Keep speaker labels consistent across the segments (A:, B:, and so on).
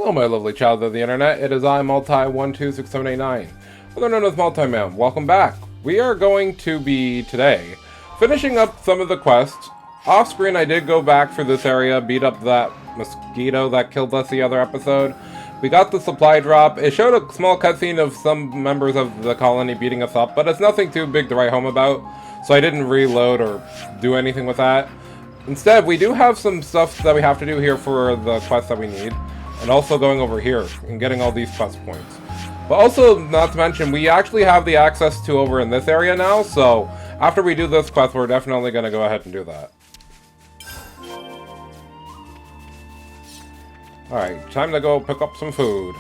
A: Hello, my lovely child of the internet. It is I, Multi126789, other known as Multi-Man. Welcome back. We are going to be, today, finishing up some of the quests. Off-screen, I did go back for this area, beat up that mosquito that killed us the other episode. We got the supply drop. It showed a small cutscene of some members of the colony beating us up, but it's nothing too big to write home about, so I didn't reload or do anything with that. Instead, we do have some stuff that we have to do here for the quests that we need. And also going over here and getting all these quest points. But also, not to mention, we actually have the access to over in this area now, so after we do this quest, we're definitely going to go ahead and do that. Alright, time to go pick up some food.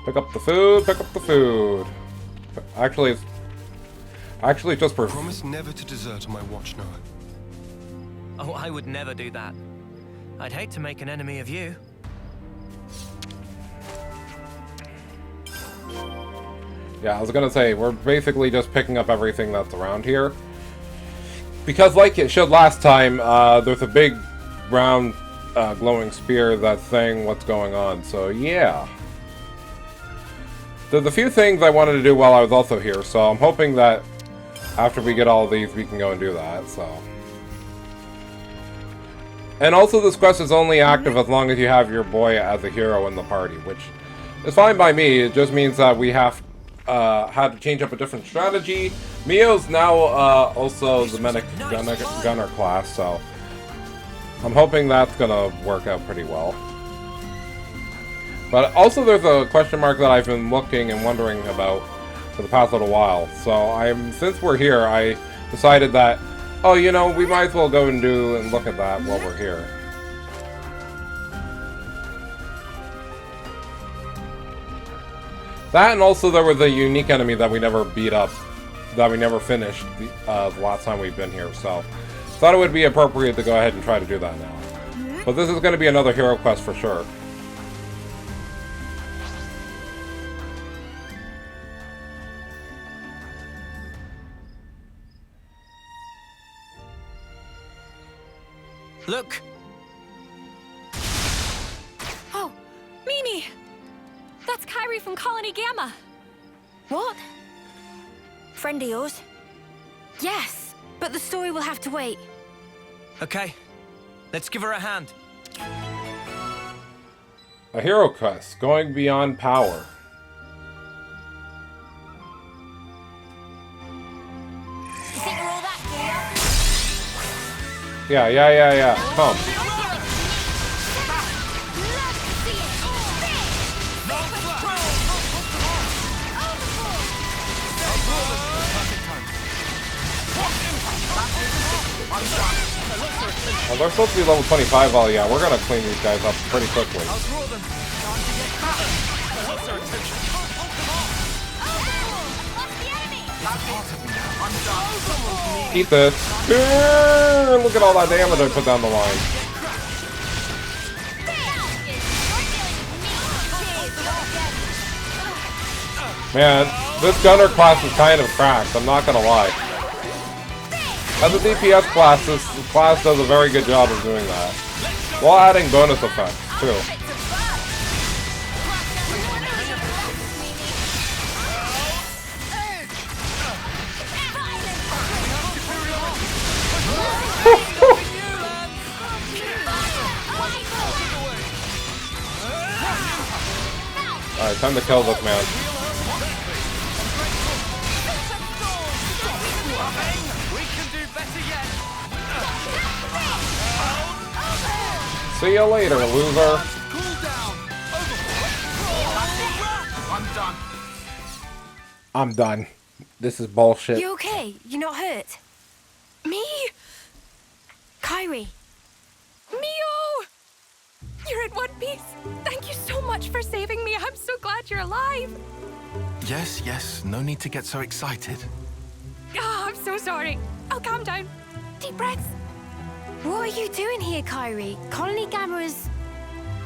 A: Pick up the food, pick up the food. Actually, it's just for...
B: Promise never to desert on my watch, Noah.
C: Oh, I would never do that. I'd hate to make an enemy of you.
A: Yeah, I was gonna say, we're basically just picking up everything that's around here. Because like it showed last time, there's a big round glowing spear that's saying what's going on, so yeah. There's a few things I wanted to do while I was also here, so I'm hoping that after we get all of these, we can go and do that, so. And also this quest is only active as long as you have your boy as a hero in the party, which is fine by me. It just means that we have had to change up a different strategy. Mio's now also the medic gunner class, so I'm hoping that's gonna work out pretty well. But also there's a question mark that I've been looking and wondering about for the past little while. So since we're here, I decided that, oh, you know, we might as well go and look at that while we're here. That, and also there was a unique enemy that we never beat up, that we never finished the last time we've been here, so thought it would be appropriate to go ahead and try to do that now. But this is going to be another hero quest for sure.
C: Look!
D: Oh, Mimi! That's Kyrie from Colony Gamma. What? Friend of yours? Yes, but the story will have to wait.
C: Okay, let's give her a hand.
A: A hero quest, going beyond power.
D: You think you're all that,
A: Yeah, come. Oh, they're supposed to be level 25. Oh yeah, we're gonna clean these guys up pretty quickly. Eat this. Look at all that damage I put down the line. Man, this gunner class is kind of cracked, I'm not gonna lie. As a DPS class, this class does a very good job of doing that. While adding bonus effects, too. Alright, time to kill this man. See you later, loser. I'm done. This is bullshit.
D: You okay? You're not hurt? Me? Kyrie. Mio! You're in one piece. Thank you so much for saving me. I'm so glad you're alive.
B: Yes, no need to get so excited.
D: Oh, I'm so sorry. I'll calm down. Deep breaths. What are you doing here, Kyrie? Colony Gamma is...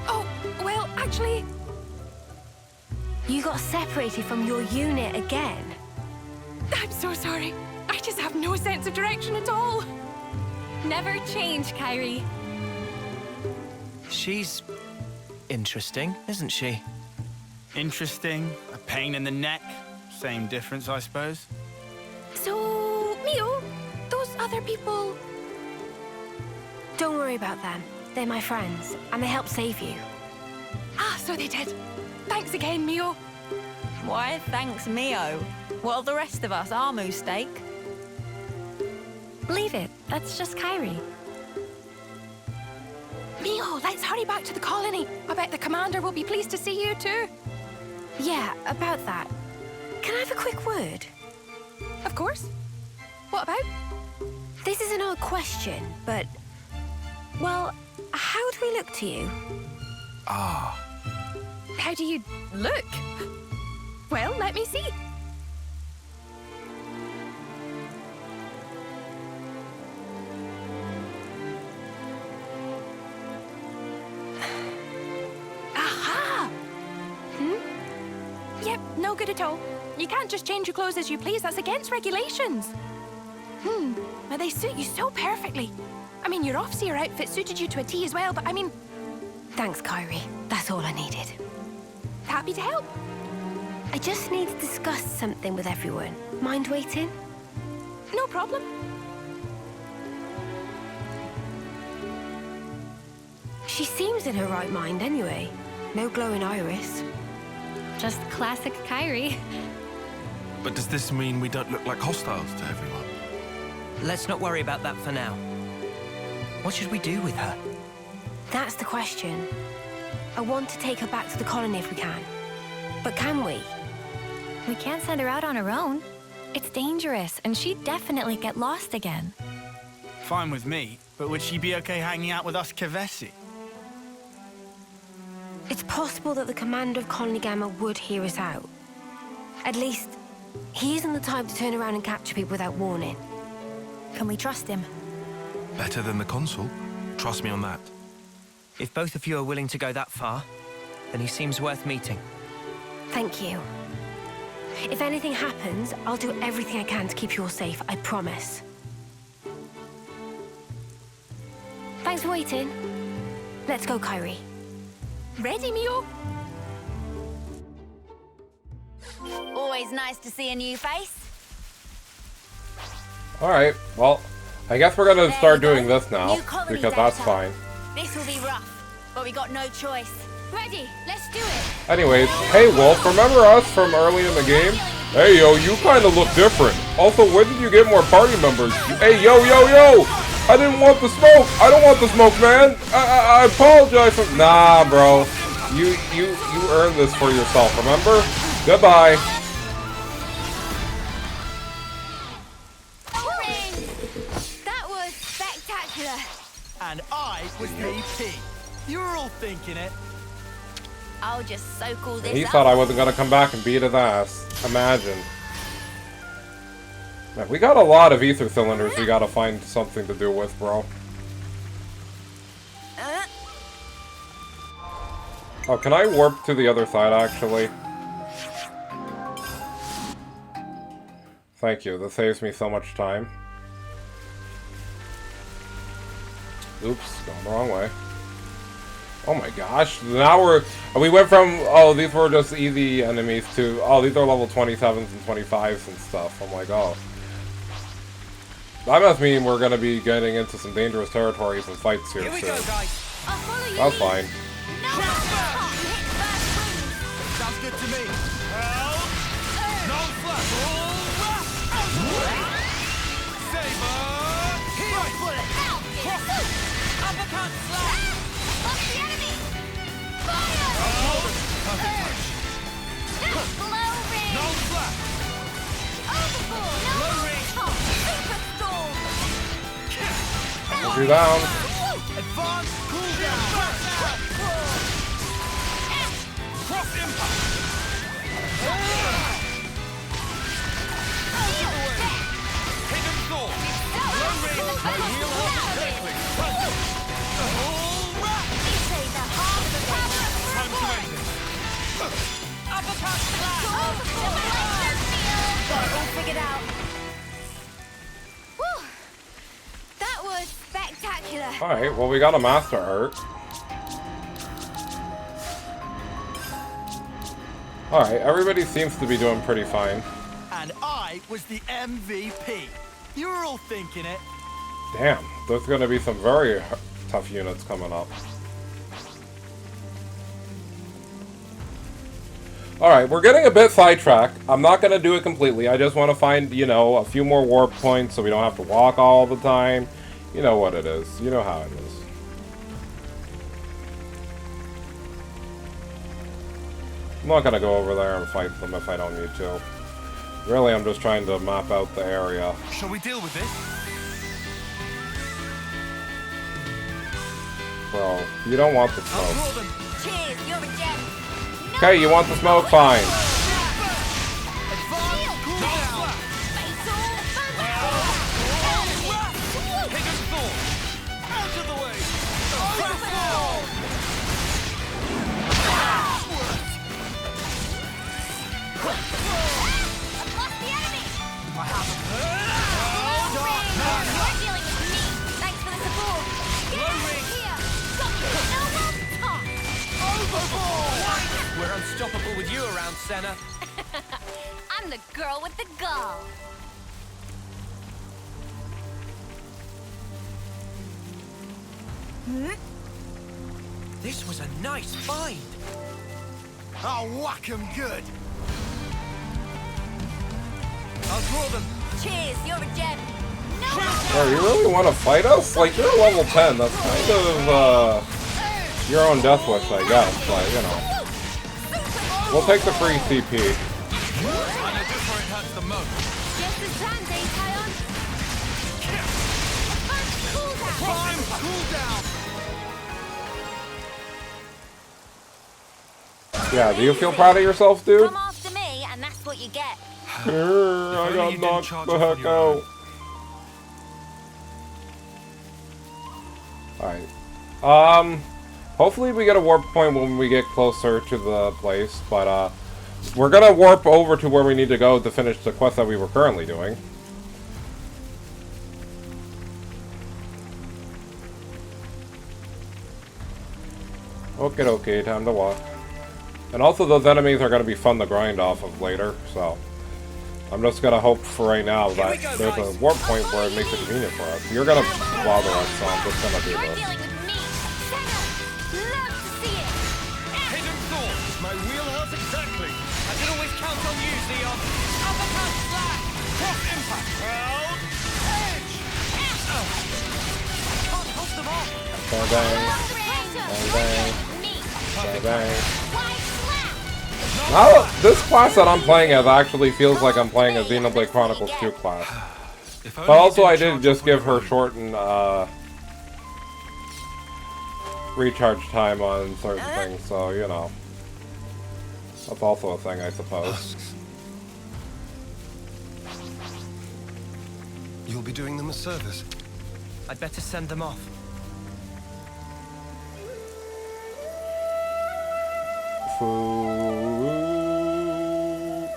D: Oh, well, actually... You got separated from your unit again. I'm so sorry. I just have no sense of direction at all. Never change, Kyrie.
C: She's interesting, isn't she?
E: Interesting, a pain in the neck. Same difference, I suppose.
D: So, Mio, those other people... Don't worry about them. They're my friends, and they helped save you. Ah, so they did. Thanks again, Mio.
F: Why, thanks, Mio. What of the rest of us, our mistake?
D: Leave it. That's just Kyrie. Mio, let's hurry back to the colony. I bet the commander will be pleased to see you too. Yeah, about that. Can I have a quick word? Of course. What about? This is an odd question, but... Well, how do we look to you?
B: Ah.
D: How do you look? Well, let me see. Aha! Yep, no good at all. You can't just change your clothes as you please. That's against regulations. But they suit you so perfectly. I mean, your off-seer outfit suited you to a T as well, but I mean... Thanks, Kyrie. That's all I needed. Happy to help. I just need to discuss something with everyone. Mind waiting? No problem. She seems in her right mind anyway. No glowing iris. Just classic Kyrie.
B: But does this mean we don't look like hostiles to everyone?
C: Let's not worry about that for now. What should we do with her?
D: That's the question. I want to take her back to the colony if we can. But can we?
F: We can't send her out on her own. It's dangerous, and she'd definitely get lost again.
E: Fine with me, but would she be okay hanging out with us Kevesi?
D: It's possible that the commander of Colony Gamma would hear us out. At least, he isn't the type to turn around and capture people without warning.
F: Can we trust him?
B: Better than the consul. Trust me on that.
C: If both of you are willing to go that far, then he seems worth meeting.
D: Thank you. If anything happens, I'll do everything I can to keep you all safe, I promise. Thanks for waiting. Let's go, Kyrie. Ready, Mio?
F: Always nice to see a new face.
A: Alright, well, I guess we're gonna start doing this now,
F: New colony
A: because that's
F: data.
A: fine.
F: This will be rough, but we got no choice.
D: Ready, let's do it.
A: Anyways, hey Wolf, remember us from early in the game? Hey yo, you kinda look different. Also, when did you get more party members? Hey yo, I didn't want the smoke! I don't want the smoke, man! I apologize for— Nah, bro. You earned this for yourself, remember? Goodbye.
D: That was spectacular.
E: And I was AP. You were all thinking it.
F: I'll just soak all this
A: He
F: up.
A: thought I wasn't gonna come back and beat his ass. Imagine. Man, we got a lot of ether cylinders we gotta find something to do with, bro. Oh, can I warp to the other side, actually? Thank you, that saves me so much time. Oops, going the wrong way. Oh my gosh, now we went from, oh, these were just easy enemies to, oh, these are level 27s and 25s and stuff. I'm like, oh. That must mean we're gonna be getting into some dangerous territories and fights here
C: Here we
A: soon.
C: go, guys.
D: I'll follow you.
A: That's fine.
E: Sounds good to me. No flash. Saber. Right bullet.
C: Uppercut slash!
D: Off the enemy. Fire.
E: Perfect touch.
D: Glory.
E: No flash.
D: Overboard. No.
E: Glory.
D: Superstorm.
A: Put you down.
E: Advance cooldown. Cross impact. Hidden thought. Glory. Heal automatically. Time to end this.
C: Uppercut slash!
D: Got it all figured out. Woo! That was spectacular.
A: Alright, well we got a master art. Alright, everybody seems to be doing pretty fine.
E: And I was the MVP. You were all thinking it.
A: Damn, there's gonna be some very tough units coming up. Alright, we're getting a bit sidetracked. I'm not gonna do it completely. I just want to find, you know, a few more warp points so we don't have to walk all the time. You know what it is. You know how it is. I'm not gonna go over there and fight them if I don't need to. Really, I'm just trying to map out the area.
B: Shall we deal with this?
A: Bro, you don't want the
E: I'll
A: smoke.
E: draw them.
D: Cheers, you're a gem.
A: Okay, you want the smoke? Fine.
E: Advance, cool down. Hidden thought. Out of the way. Overfall.
D: Lost the enemy.
E: I haven't.
D: You're dealing with me. Thanks for the support. Get out of here. Got you. No more talk.
C: We're unstoppable with you around, Senna.
D: I'm the girl with the gall.
C: This was a nice find.
E: I'll whack 'em good. I'll draw them.
D: Cheers, you're a gem. No
A: Oh, you really want to fight us? Like, you're level 10. That's kind of, your own death wish, I guess. But, you know. We'll take the free CP.
E: I know just where it hurts the most.
D: Just as planned, eh, Kion? Cool down.
E: Climb, cool down.
A: Yeah, do you feel proud of yourself, dude?
D: Come after me, and that's what you get.
A: I
B: only you
A: got
B: didn't
A: knocked
B: charge
A: the
B: up on
A: heck
B: your own.
A: out. Alright. Hopefully we get a warp point when we get closer to the place, but, we're gonna warp over to where we need to go to finish the quest that we were currently doing. Okay, time to walk. And also those enemies are gonna be fun to grind off of later, so... I'm just gonna hope for right now that there's a warp point where it makes it convenient for us. You're gonna bother us, so I'm just gonna do
D: You're
A: this.
D: dealing with me. Senna. Love to see it.
E: Hidden thought. My wheelhouse exactly.
C: I can always count on you, Xeon.
E: Uppercut slash. Cross impact. Round. Edge.
C: Can't hold them off.
A: Bang bang,
D: You're
A: bang
D: dealing with me.
A: bang, bang.
D: Wide slap.
A: Now, this class that I'm playing as actually feels like I'm playing a Xenoblade Chronicles 2 class.
B: If
A: But
B: only you
A: also I
B: didn't
A: did
B: charge
A: just
B: up on
A: give her
B: your own.
A: shortened, recharge time on certain things, so, you know. That's also a thing, I suppose.
B: You'll be doing them a service.
C: I'd better send them off.
A: Food.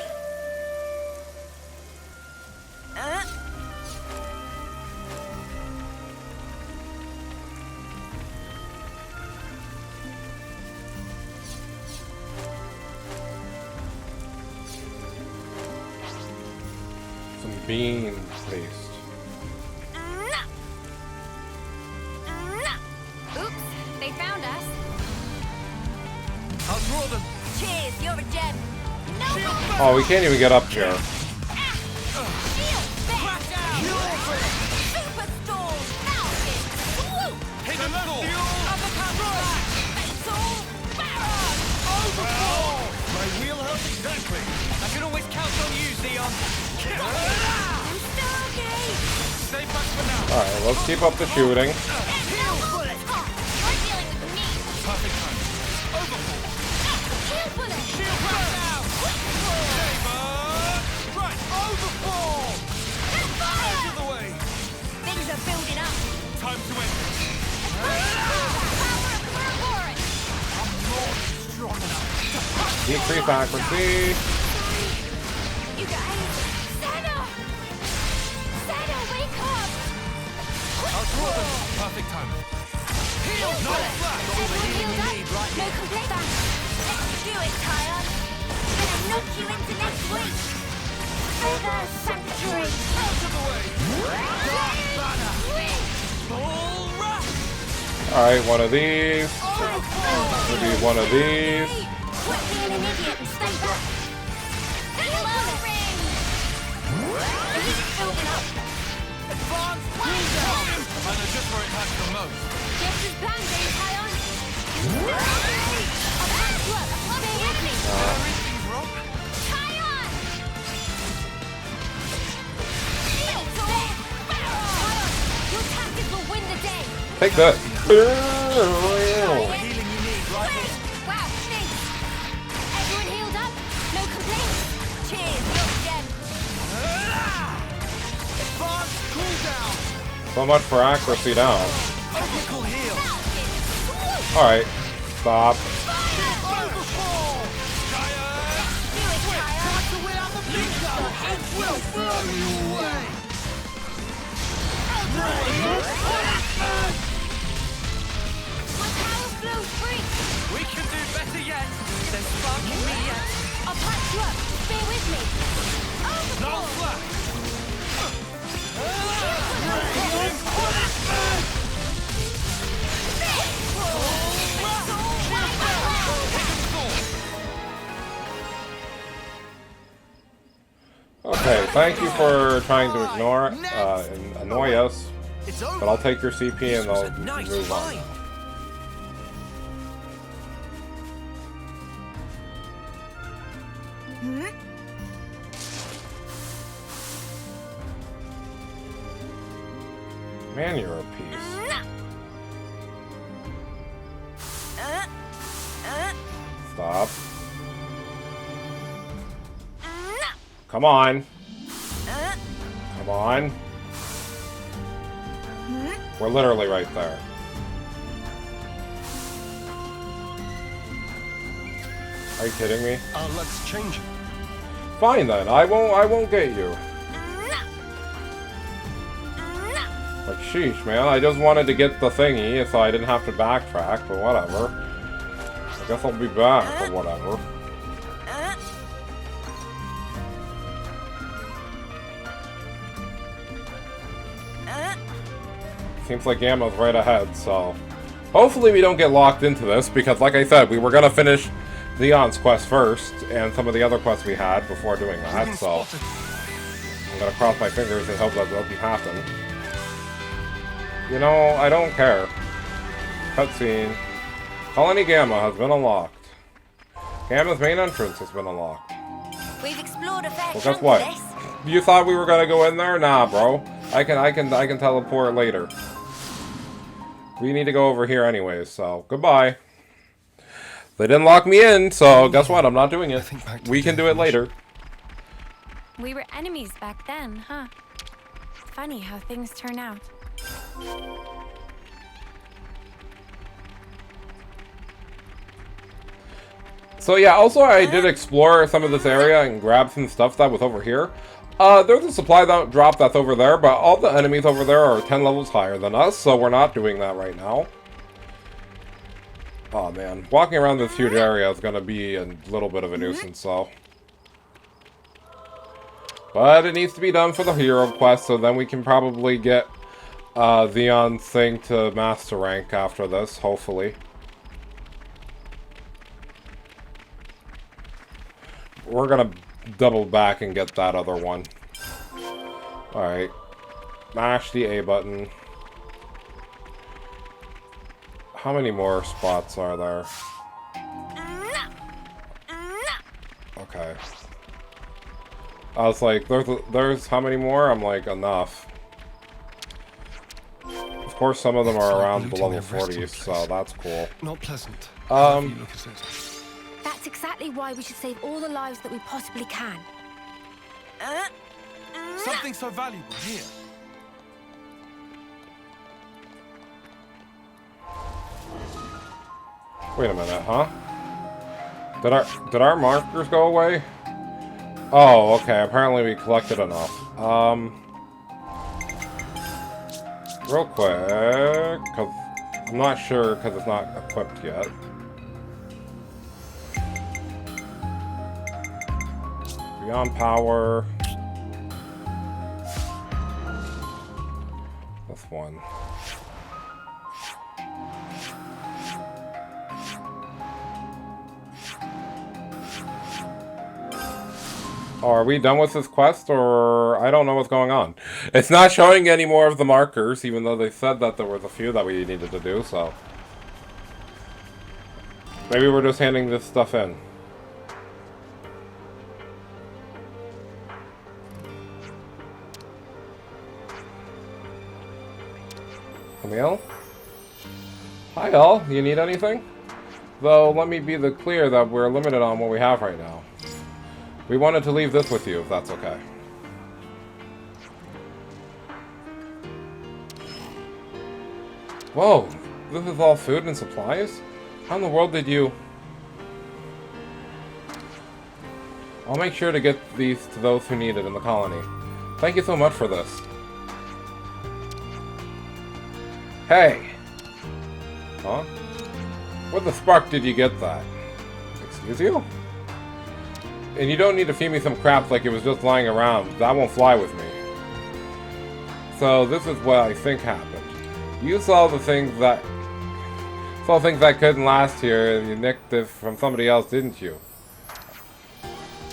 A: Some bean paste.
D: Oops, they found us.
E: I'll draw them.
D: Cheers, you're a gem. No more.
A: Oh, we can't even get up here.
D: Shield back. Super stall. Falcon. Swoop.
E: Hidden thought.
D: Uppercut slash. Fatal barrage.
E: Overfall. My wheelhouse exactly.
C: I can always count on you, Xeon.
D: I'm still okay.
E: Stay back for now.
A: Alright, let's keep up the shooting.
D: No more talk. You're dealing with me.
E: Perfect time. Overfall.
D: Shield bullet.
E: Shield back now. Saber. Right. Overfall. Out of the way.
D: Things are building up.
E: Time to end it.
D: Power of Murmur.
E: I'm not strong enough.
A: Decrease accuracy.
D: You guys. Senna. Senna, wake up.
E: I'll draw them. Perfect time. Heal. Nice flash.
D: Everyone healed up? No complaint. Let's do it, Kion. sanctuary.
E: Out of the way! Dark banner! Bull rush!
A: Alright, one of these.
E: Overfall!
A: Maybe one of these.
D: Quit being an idiot and stay back. Ring. This is building up.
E: Advanced cooldown! I know just where it hurts the most.
D: Just as planned, Dave Tyon. I'll back you up. Stay with me.
E: Everything's wrong.
D: Tyon! Tyon, your tactics will win the day.
A: Take that.
E: Healing you need, right?
D: Wow, thanks. Everyone healed up? No complaints? Cheers, love again.
E: Advanced cooldown!
A: So much for accuracy down.
E: Optical heal!
A: Alright. Stop.
E: Overfall! Giant!
D: Do it, Tyon.
E: Time to win out the pizza! It will blow you away!
D: My power flows free.
C: We can do better yet. There's spark in me yet.
D: I'll patch you up. Stay with me.
E: No flash!
A: Okay, thank you for trying to ignore and annoy us.
E: It's over!
A: But I'll take your CP and
C: This was
A: I'll
C: a nice
A: move on.
C: fight.
A: Man, you're a piece. Stop. Come on. Come on. We're literally right there. Are you kidding me?
B: Our luck's changing.
A: Fine then. I won't get you. Like, sheesh, man. I just wanted to get the thingy so I didn't have to backtrack, but whatever. I guess I'll be back, or whatever. Seems like Gamma's right ahead, so... Hopefully we don't get locked into this, because like I said, we were gonna finish Leon's quest first, and some of the other quests we had before doing that, so... I'm gonna cross my fingers and hope that doesn't happen. You know, I don't care. Cutscene. Colony Gamma has been unlocked. Gamma's main entrance has been unlocked.
D: We've explored a fair
A: Well,
D: chunk
A: guess
D: of
A: what?
D: this.
A: You thought we were gonna go in there? Nah, bro. I can teleport later. We need to go over here anyways, so goodbye. They didn't lock me in, so guess what? I'm not doing it. We can do it later.
F: We were enemies back then, huh? Funny how things turn out.
A: So yeah, also I did explore some of this area and grab some stuff that was over here. There's a supply drop that's over there, but all the enemies over there are 10 levels higher than us, so we're not doing that right now. Oh man, walking around this huge area is gonna be a little bit of a nuisance, so. But it needs to be done for the hero quest, so then we can probably get Xenon's thing to master rank after this, hopefully. We're gonna double back and get that other one. Alright. Mash the A button. How many more spots are there? Okay. I was like, there's how many more? I'm like, enough. Of course, some of them are around the level 40s, so that's cool.
B: Not pleasant.
D: That's exactly why we should save all the lives that we possibly can.
E: Something so valuable here.
A: Wait a minute, huh? Did our markers go away? Oh, okay. Apparently we collected enough. Real quick, because I'm not sure because it's not equipped yet. Beyond power. one. Oh, are we done with this quest, or I don't know what's going on. It's not showing any more of the markers, even though they said that there was a few that we needed to do, so. Maybe we're just handing this stuff in. Camille? Hi, all. You need anything? Though, let me be clear that we're limited on what we have right now. We wanted to leave this with you, if that's okay. Whoa, this is all food and supplies? How in the world did you... I'll make sure to get these to those who need it in the colony. Thank you so much for this. Hey! Huh? Where the spark did you get that? Excuse you? And you don't need to feed me some crap like it was just lying around. That won't fly with me. So this is what I think happened. You saw the things that couldn't last here, and you nicked it from somebody else, didn't you?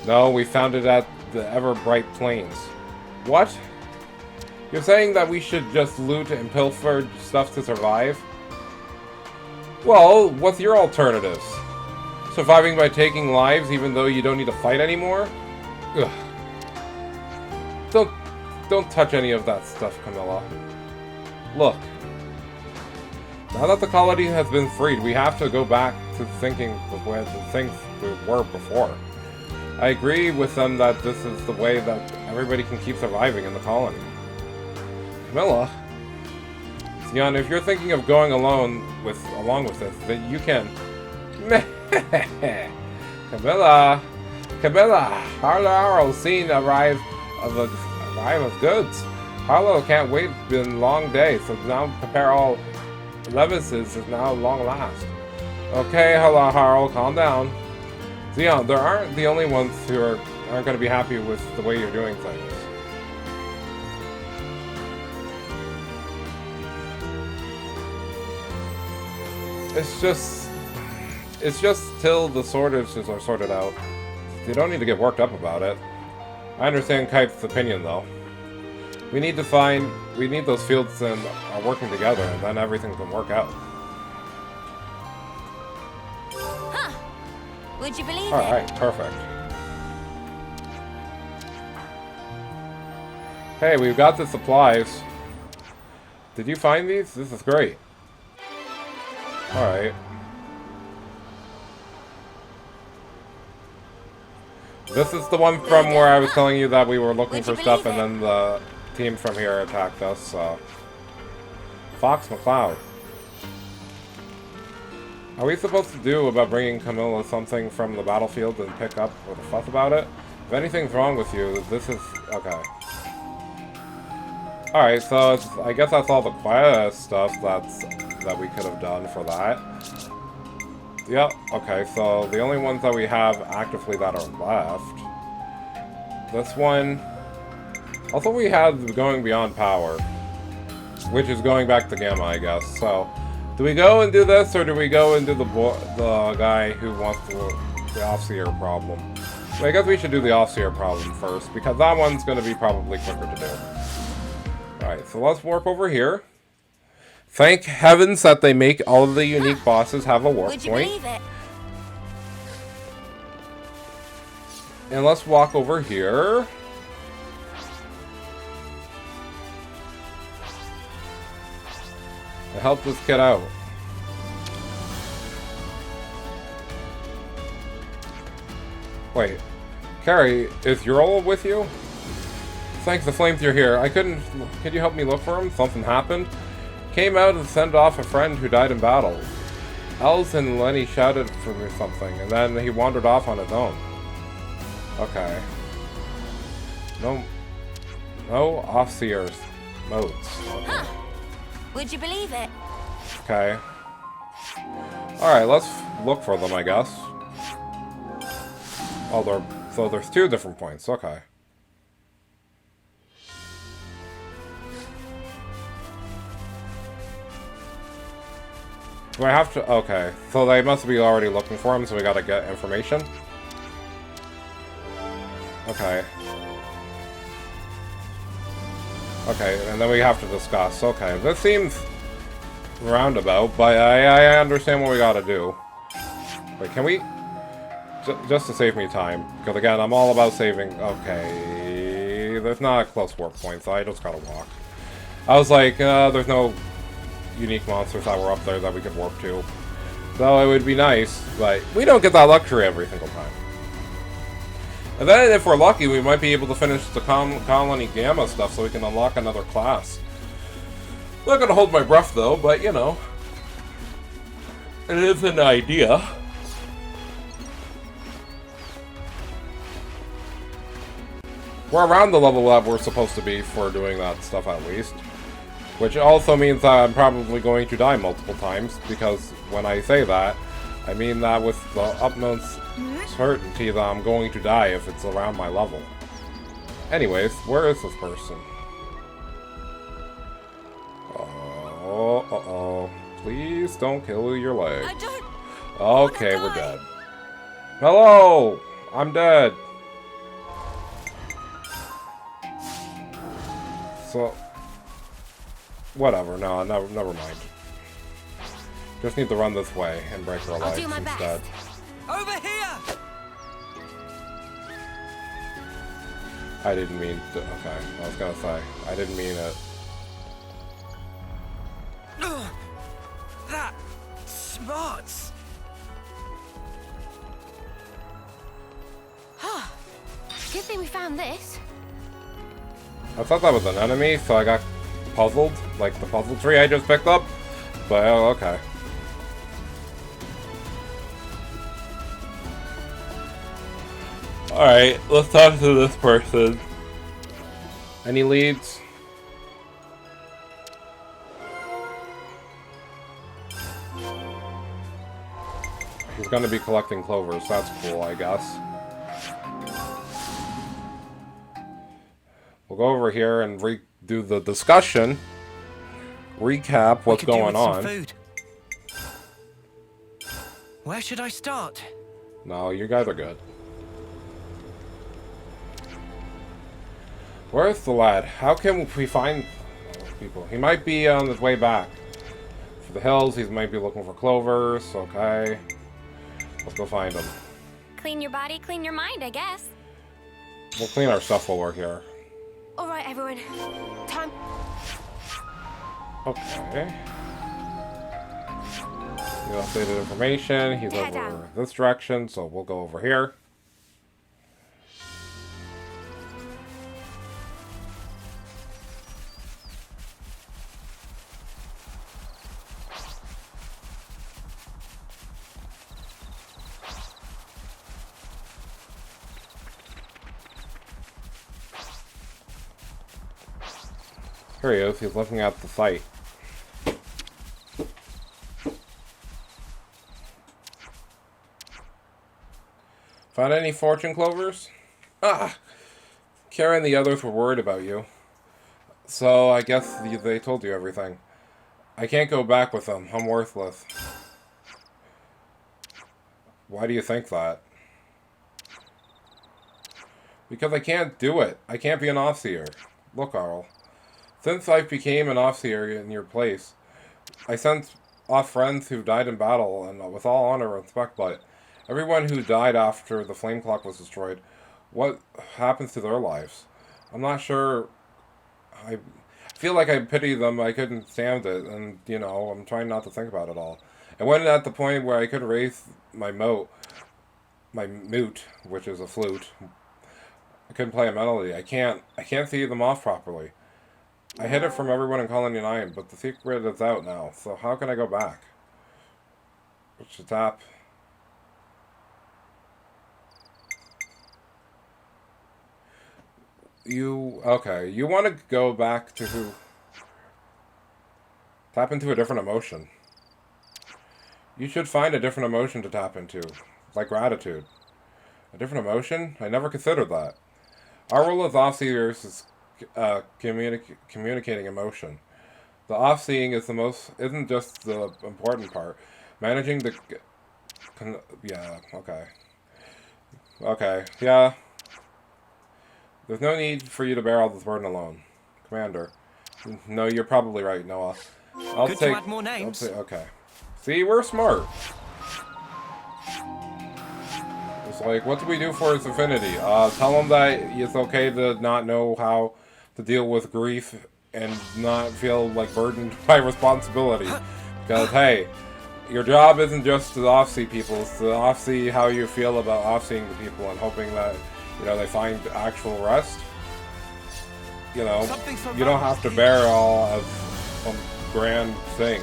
A: No, we found it at the Ever-Bright Plains. What? You're saying that we should just loot and pilfer stuff to survive? Well, what's your alternatives? Surviving by taking lives even though you don't need to fight anymore? Ugh. Don't touch any of that stuff, Camilla. Look. Now that the colony has been freed, we have to go back to thinking of where the things were before. I agree with them that this is the way that everybody can keep surviving in the colony. Camilla? Sion, if you're thinking of going along with this, then you can... Camilla, Harlow's seen arrive of goods. Harlow can't wait, been a long day, so now prepare all Levises is now long last. Okay, hello, Harl, calm down. Xeon, there aren't the only ones who aren't going to be happy with the way you're doing things. It's just till the shortages are sorted out. You don't need to get worked up about it. I understand Kite's opinion, though. We need those fields and are working together, and then everything can work out.
F: Huh. Would you believe it?
A: Alright, perfect. Hey, we've got the supplies. Did you find these? This is great. Alright. This is the one from where I was telling you that we were looking for stuff and then the team from here attacked us, so... Fox McCloud. Are we supposed to do about bringing Camilla something from the battlefield and pick up with a fuss about it? If anything's wrong with you, this is... okay. Alright, so I guess that's all the quest stuff that we could have done for that. Yep, okay, so the only ones that we have actively that are left. This one. Also, we had Going Beyond Power, which is going back to Gamma, I guess. So, do we go and do this, or do we go and do the guy who wants the Offseer problem? Well, I guess we should do the Offseer problem first, because that one's going to be probably quicker to do. Alright, so let's warp over here. Thank heavens that they make all of the unique bosses have a warp point. Would you believe it? And let's walk over here. To help this kid out. Wait. Carrie, is Ural with you? Thanks, the flames, you're here. Could you help me look for him? Something happened? Came out and sent off a friend who died in battle. Els and Lenny shouted for me something, and then he wandered off on his own. Okay. No Offseers modes. Okay.
F: Huh. Would you believe it?
A: Okay. Alright, let's look for them, I guess. Oh, so there's two different points. Okay. Do I have to? Okay. So they must be already looking for him, so we gotta get information. Okay. Okay, and then we have to discuss. Okay, this seems roundabout, but I understand what we gotta do. Wait, can we... just to save me time, because again, I'm all about saving... Okay, there's not a close warp point, so I just gotta walk. I was like, there's no unique monsters that were up there that we could warp to. So it would be nice, but we don't get that luxury every single time. And then if we're lucky, we might be able to finish the Colony Gamma stuff so we can unlock another class. I'm not gonna hold my breath though, but you know, it is an idea. We're around the level that we're supposed to be for doing that stuff at least. Which also means that I'm probably going to die multiple times, because when I say that, I mean that with the utmost certainty that I'm going to die if it's around my level. Anyways, where is this person? Oh, uh-oh. Please don't kill your leg. Okay, we're dead. Hello! I'm dead. So... whatever, no, never mind. Just need to run this way and break her legs instead.
C: Over here!
A: I didn't mean to... okay, I was gonna say. I didn't mean it.
C: That smarts.
D: Good thing we found this.
A: I thought that was an enemy, so I got puzzled, like the puzzle tree I just picked up. But, oh, okay. Alright, let's talk to this person. Any leads? He's gonna be collecting clovers, that's cool, I guess. We'll go over here and do the discussion. Recap what's going on.
C: Food. Where should I start?
A: No, you guys are good. Where's the lad? How can we find people? He might be on his way back. For the hills, he might be looking for clovers. Okay. Let's go find him.
F: Clean your body, clean your mind, I guess.
A: We'll clean our stuff while we're here.
D: All right, everyone. Time.
A: Okay. We updated information. He's
D: Head
A: over
D: out.
A: this direction, so we'll go over here. Here he is. He's looking at the site. Found any fortune clovers? Ah! Kara and the others were worried about you. So I guess they told you everything. I can't go back with them. I'm worthless. Why do you think that? Because I can't do it. I can't be an Offseer. Look, Arl. Since I became an Offseer in your place, I sent off friends who died in battle, and with all honor and respect, but everyone who died after the flame clock was destroyed, what happens to their lives? I'm not sure. I feel like I pity them. I couldn't stand it, and, you know, I'm trying not to think about it all. And when at the point where I could raise my moot, which is a flute, I couldn't play a melody. I can't see them off properly. I hid it from everyone in Colony 9, but the secret is out now, so how can I go back? Which to tap? Okay, you want to go back to who? Tap into a different emotion. You should find a different emotion to tap into, like gratitude. A different emotion? I never considered that. Our role as Offseers is communicating emotion. The off-seeing isn't just the important part. Managing the... yeah, okay. Okay, yeah. There's no need for you to bear all this burden alone. Commander. No, you're probably right, Noah.
C: Good to add more names.
A: Okay. See, we're smart. It's like, what do we do for his affinity? Tell him that it's okay to not know how to deal with grief and not feel like burdened by responsibility. Because, hey, your job isn't just to off-see people, it's to off-see how you feel about off-seeing the people and hoping that, you know, they find actual rest. You know, you don't have to bear all of some grand thing.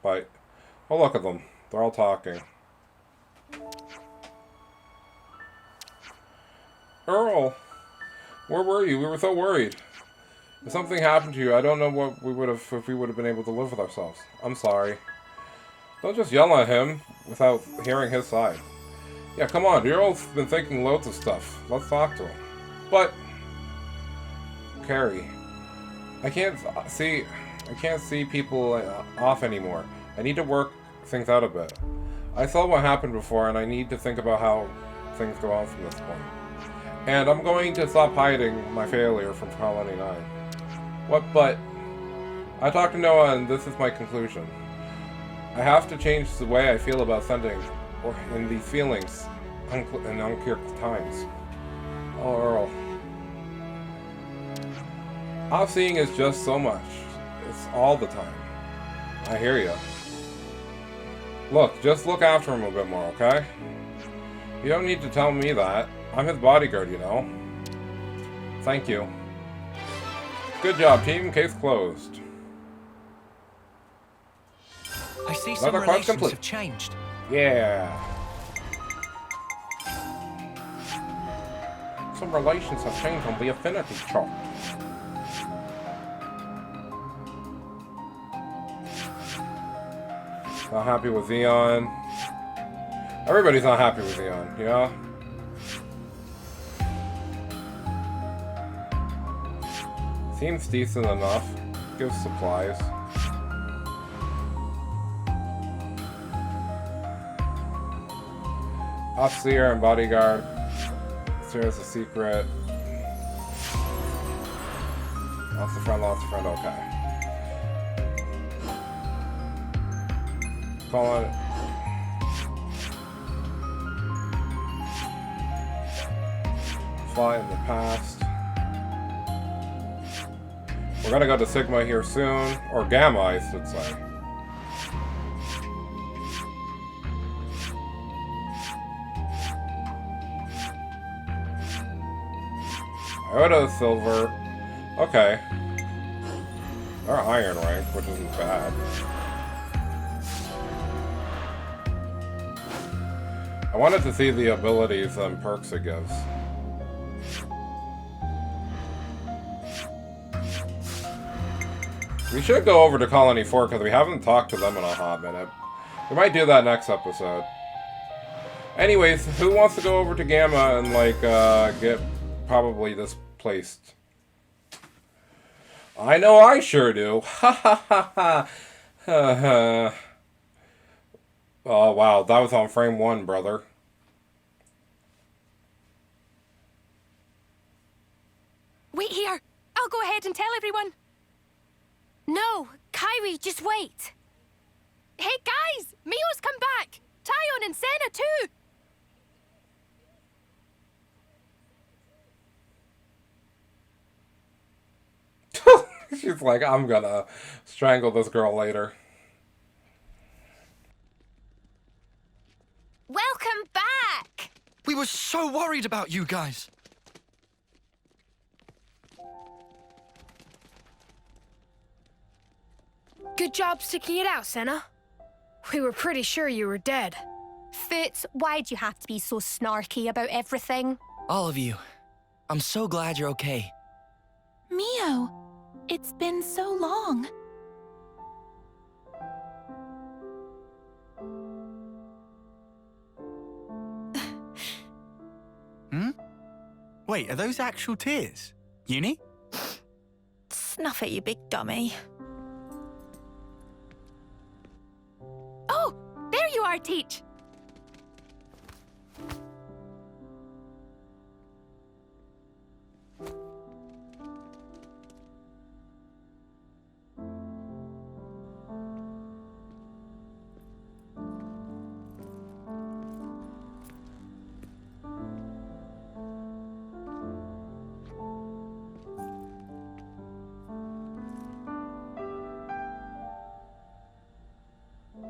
A: But, oh, look at them. They're all talking. Earl, where were you? We were so worried. If something happened to you, I don't know what we would have if we would have been able to live with ourselves. I'm sorry. Don't just yell at him without hearing his side. Yeah, come on. Earl's been thinking loads of stuff. Let's talk to him. But Carrie, I can't see people off anymore. I need to work things out a bit. I saw what happened before, and I need to think about how things go on from this point. And I'm going to stop hiding my failure from Colony 9. What, but... I talked to Noah, and this is my conclusion. I have to change the way I feel about sending, or in these feelings, in unclear times. Oh, Earl. Off-seeing is just so much. It's all the time. I hear you. Look, just look after him a bit more, okay? You don't need to tell me that. I'm his bodyguard, you know. Thank you. Good job, team. Case closed.
C: I see some relations have changed.
A: Yeah. Some relations have changed on the affinity chart. Not happy with Xeon. Everybody's not happy with Xeon, yeah? Seems decent enough. Gives supplies. Offseer and bodyguard. There's a secret. Lots of friend, okay. Call it. Fly in the past. We're gonna go to Sigma here soon, or Gamma, I should say. Iota Silver. Okay. Or Iron rank, which isn't bad. I wanted to see the abilities and perks it gives. We should go over to Colony 4 because we haven't talked to them in a hot minute. We might do that next episode. Anyways, who wants to go over to Gamma and, like, get probably displaced? I know I sure do. Ha ha ha ha. Oh, wow. That was on frame 1, brother.
D: Wait here. I'll go ahead and tell everyone. No, Kyrie, just wait. Hey, guys! Mio's come back! Tyon and Senna, too!
A: She's like, I'm gonna strangle this girl later.
F: Welcome back!
B: We were so worried about you guys.
G: Good job sticking it out, Senna. We were pretty sure you were dead.
F: Foots, why'd you have to be so snarky about everything?
H: All of you. I'm so glad you're okay.
I: Mio, it's been so long.
B: Wait, are those actual tears? Uni?
I: Snuff it, you big dummy.
D: better teach.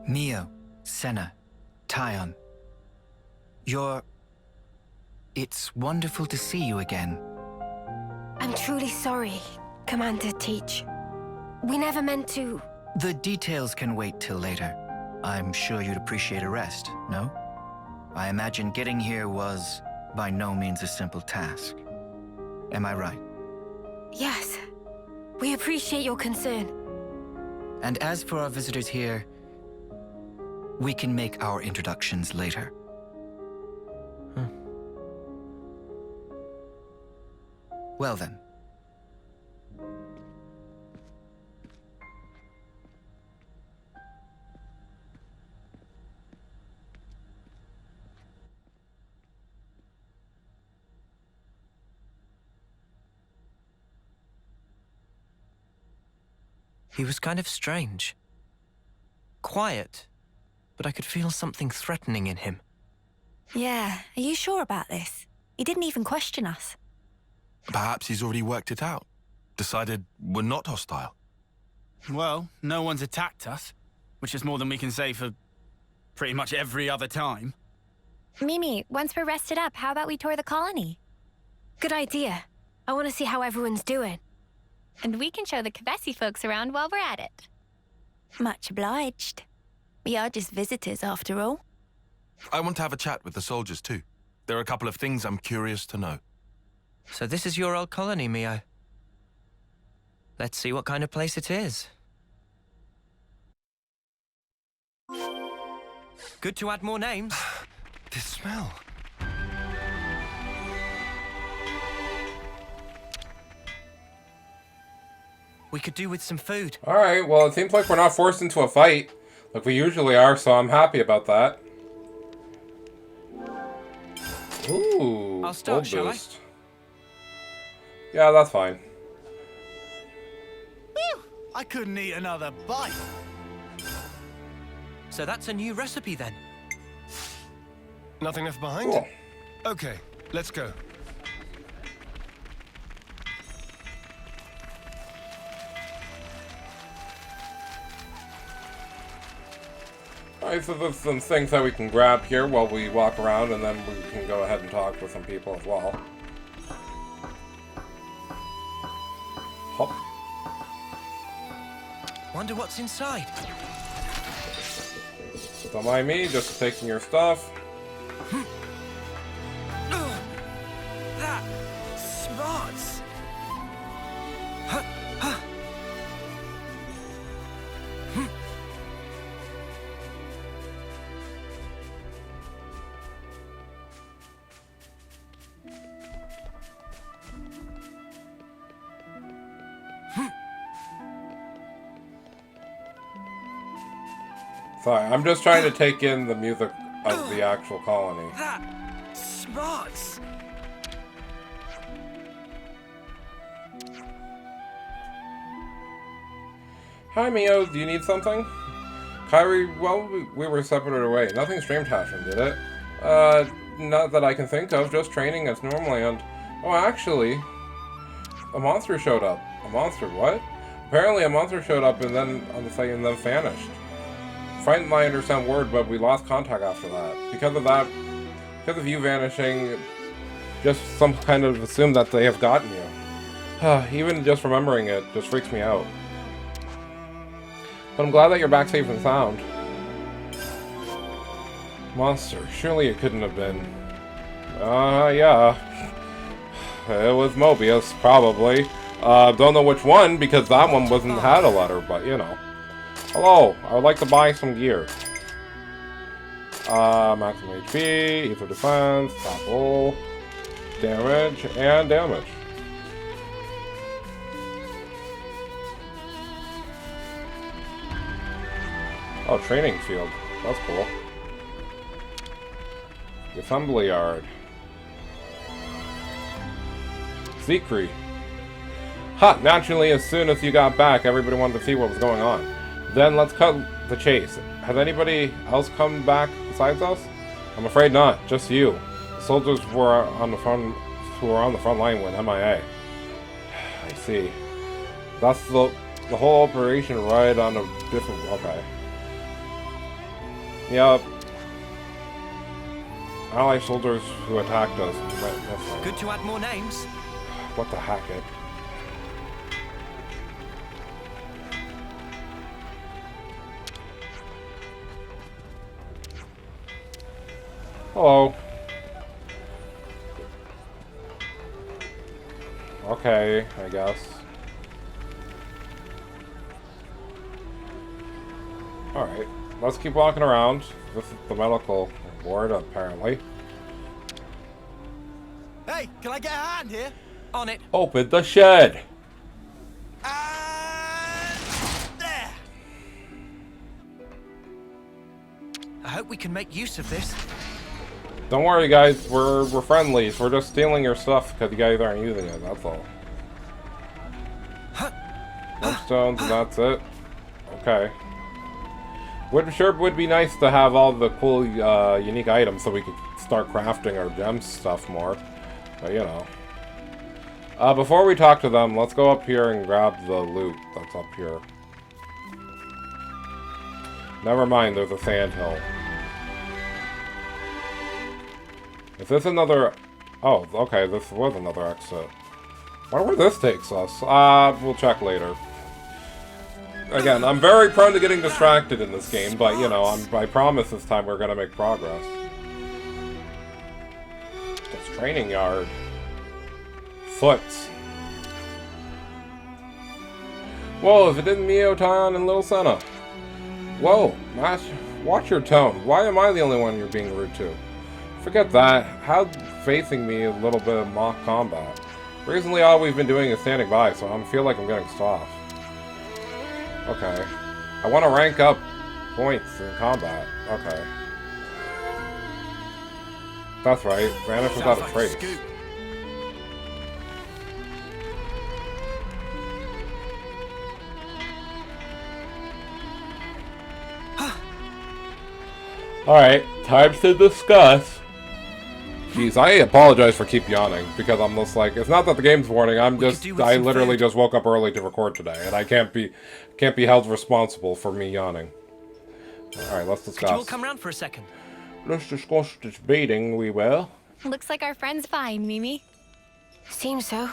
H: Mio, Senna, Tyon. It's wonderful to see you again.
D: I'm truly sorry, Commander Teach. We never meant to...
H: The details can wait till later. I'm sure you'd appreciate a rest, no? I imagine getting here was by no means a simple task. Am I right?
D: Yes. We appreciate your concern.
H: And as for our visitors here, we can make our introductions later. Well then.
C: He was kind of strange. Quiet, but I could feel something threatening in him.
F: Yeah, are you sure about this? He didn't even question us.
B: Perhaps he's already worked it out. Decided we're not hostile.
E: Well, no one's attacked us, which is more than we can say for pretty much every other time.
F: Mimi, once we're rested up, how about we tour the colony?
D: Good idea. I want to see how everyone's doing.
F: And we can show the Kavesi folks around while we're at it. Much obliged. We are just visitors, after all.
B: I want to have a chat with the soldiers too. There are a couple of things I'm curious to know.
C: So this is your old colony, Mio. Let's see what kind of place it is. Good to add more names.
B: This smell.
C: We could do with some food.
A: Alright, well, it seems like we're not forced into a fight like we usually are, so I'm happy about that. Ooh,
C: I'll start,
A: gold
C: shall I?
A: boost. Yeah, that's fine.
E: Whew, I couldn't eat another bite.
C: So that's a new recipe then.
J: Nothing left behind?
A: Cool.
J: Okay, let's go.
A: Alright, so there's some things that we can grab here while we walk around, and then we can go ahead and talk to some people as well. Hop.
C: Wonder what's inside.
A: Don't mind me, just taking your stuff.
C: That smarts.
A: Sorry, I'm just trying to take in the music of the actual colony.
C: That smarts.
A: Hi, Mio, do you need something? Kyrie, well, we were separated away. Nothing strange happened, did it? Not that I can think of, just training as normal and... Oh, actually, a monster showed up. A monster, what? Apparently a monster showed up and then on the site and then vanished. Frightened might understand word, but we lost contact after that. Because of that, because of you vanishing, just some kind of assume that they have gotten you. Even just remembering it just freaks me out. But I'm glad that you're back safe and sound. Monster, surely it couldn't have been. Yeah. It was Mobius, probably. Don't know which one, because that one wasn't had a letter, but you know. Hello, I would like to buy some gear. Maximum HP, ether defense, top roll, damage, and damage. Oh, training field. That's cool. The assembly yard. Secret. Ha! Naturally, as soon as you got back, everybody wanted to see what was going on. Then let's cut the chase. Has anybody else come back besides us? I'm afraid not. Just you. The soldiers who were on the front line went MIA. I see. That's the whole operation right on a different... Okay. Yep. Allied soldiers who attacked us.
C: Good to add more names.
A: What the heck, it? Hello. Okay, I guess. Alright, let's keep walking around. This is the medical ward, apparently.
E: Hey, can I get a hand here?
C: On it.
A: Open the shed!
E: And there.
C: I hope we can make use of this.
A: Don't worry, guys. We're friendlies. We're just stealing your stuff because you guys aren't using it. That's all. Stones, and that's it. Okay. Would be nice to have all the cool, unique items so we could start crafting our gem stuff more. But you know. Before we talk to them, let's go up here and grab the loot that's up here. Never mind. There's a sandhill. Is this another... Oh, okay, this was another exit. Wonder where this takes us. We'll check later. Again, I'm very prone to getting distracted in this game, but, you know, I promise this time we're gonna make progress. This training yard. Foots. Whoa, if it didn't Mio, Tyon, and Lil Senna. Whoa, Mash, watch your tone. Why am I the only one you're being rude to? Forget that. How's facing me a little bit of mock combat? Recently, all we've been doing is standing by, so I feel like I'm getting soft. Okay. I want to rank up points in combat. Okay. That's right. Vanish without a trace. Alright, time to discuss. Jeez, I apologize for keep yawning, because I'm just like, it's not that the game's warning, I literally just woke up early to record today, and I can't be held responsible for me yawning. Alright, let's discuss.
C: Could you all come round for a second?
A: Let's discuss this baiting, we will.
F: Looks like our friend's fine, Mimi.
D: Seems so.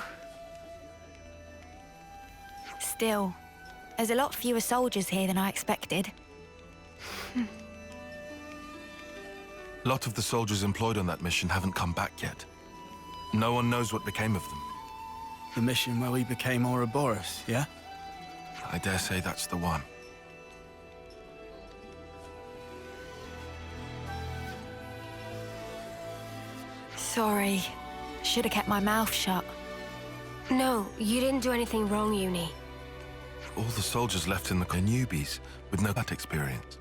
F: Still, there's a lot fewer soldiers here than I expected.
B: A lot of the soldiers employed on that mission haven't come back yet. No one knows what became of them.
E: The mission where we became Ouroboros, yeah?
B: I dare say that's the one.
F: Sorry. Should have kept my mouth shut.
D: No, you didn't do anything wrong, Uni.
B: All the soldiers left in the are newbies with no combat experience.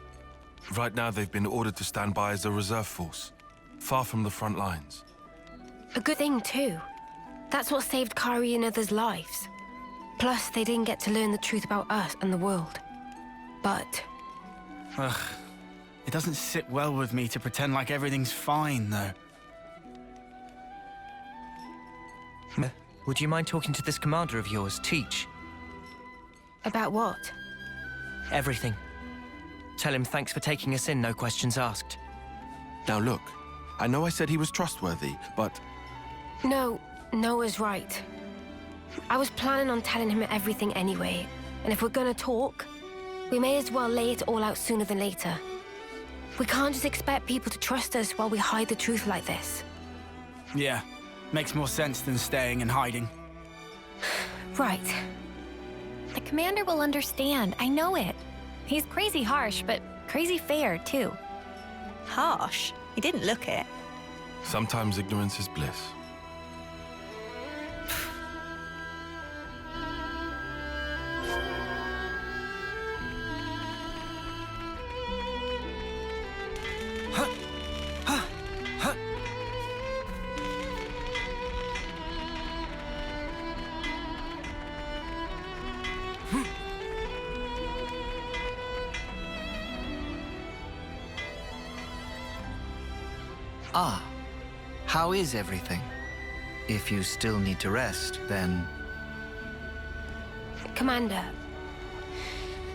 B: Right now, they've been ordered to stand by as a reserve force, far from the front lines.
D: A good thing, too. That's what saved Kairi and others' lives. Plus, they didn't get to learn the truth about us and the world. But...
E: Ugh. It doesn't sit well with me to pretend like everything's fine, though.
C: Would you mind talking to this commander of yours, Teach?
D: About what?
C: Everything. Tell him thanks for taking us in, no questions asked.
B: Now look, I know I said he was trustworthy, but...
D: No, Noah's right. I was planning on telling him everything anyway, and if we're gonna talk, we may as well lay it all out sooner than later. We can't just expect people to trust us while we hide the truth like this.
E: Yeah, makes more sense than staying and hiding.
D: Right.
F: The commander will understand, I know it. He's crazy harsh, but crazy fair, too.
I: Harsh? He didn't look it.
B: sometimes ignorance is bliss.
H: Ah, how is everything? If you still need to rest, then...
D: Commander,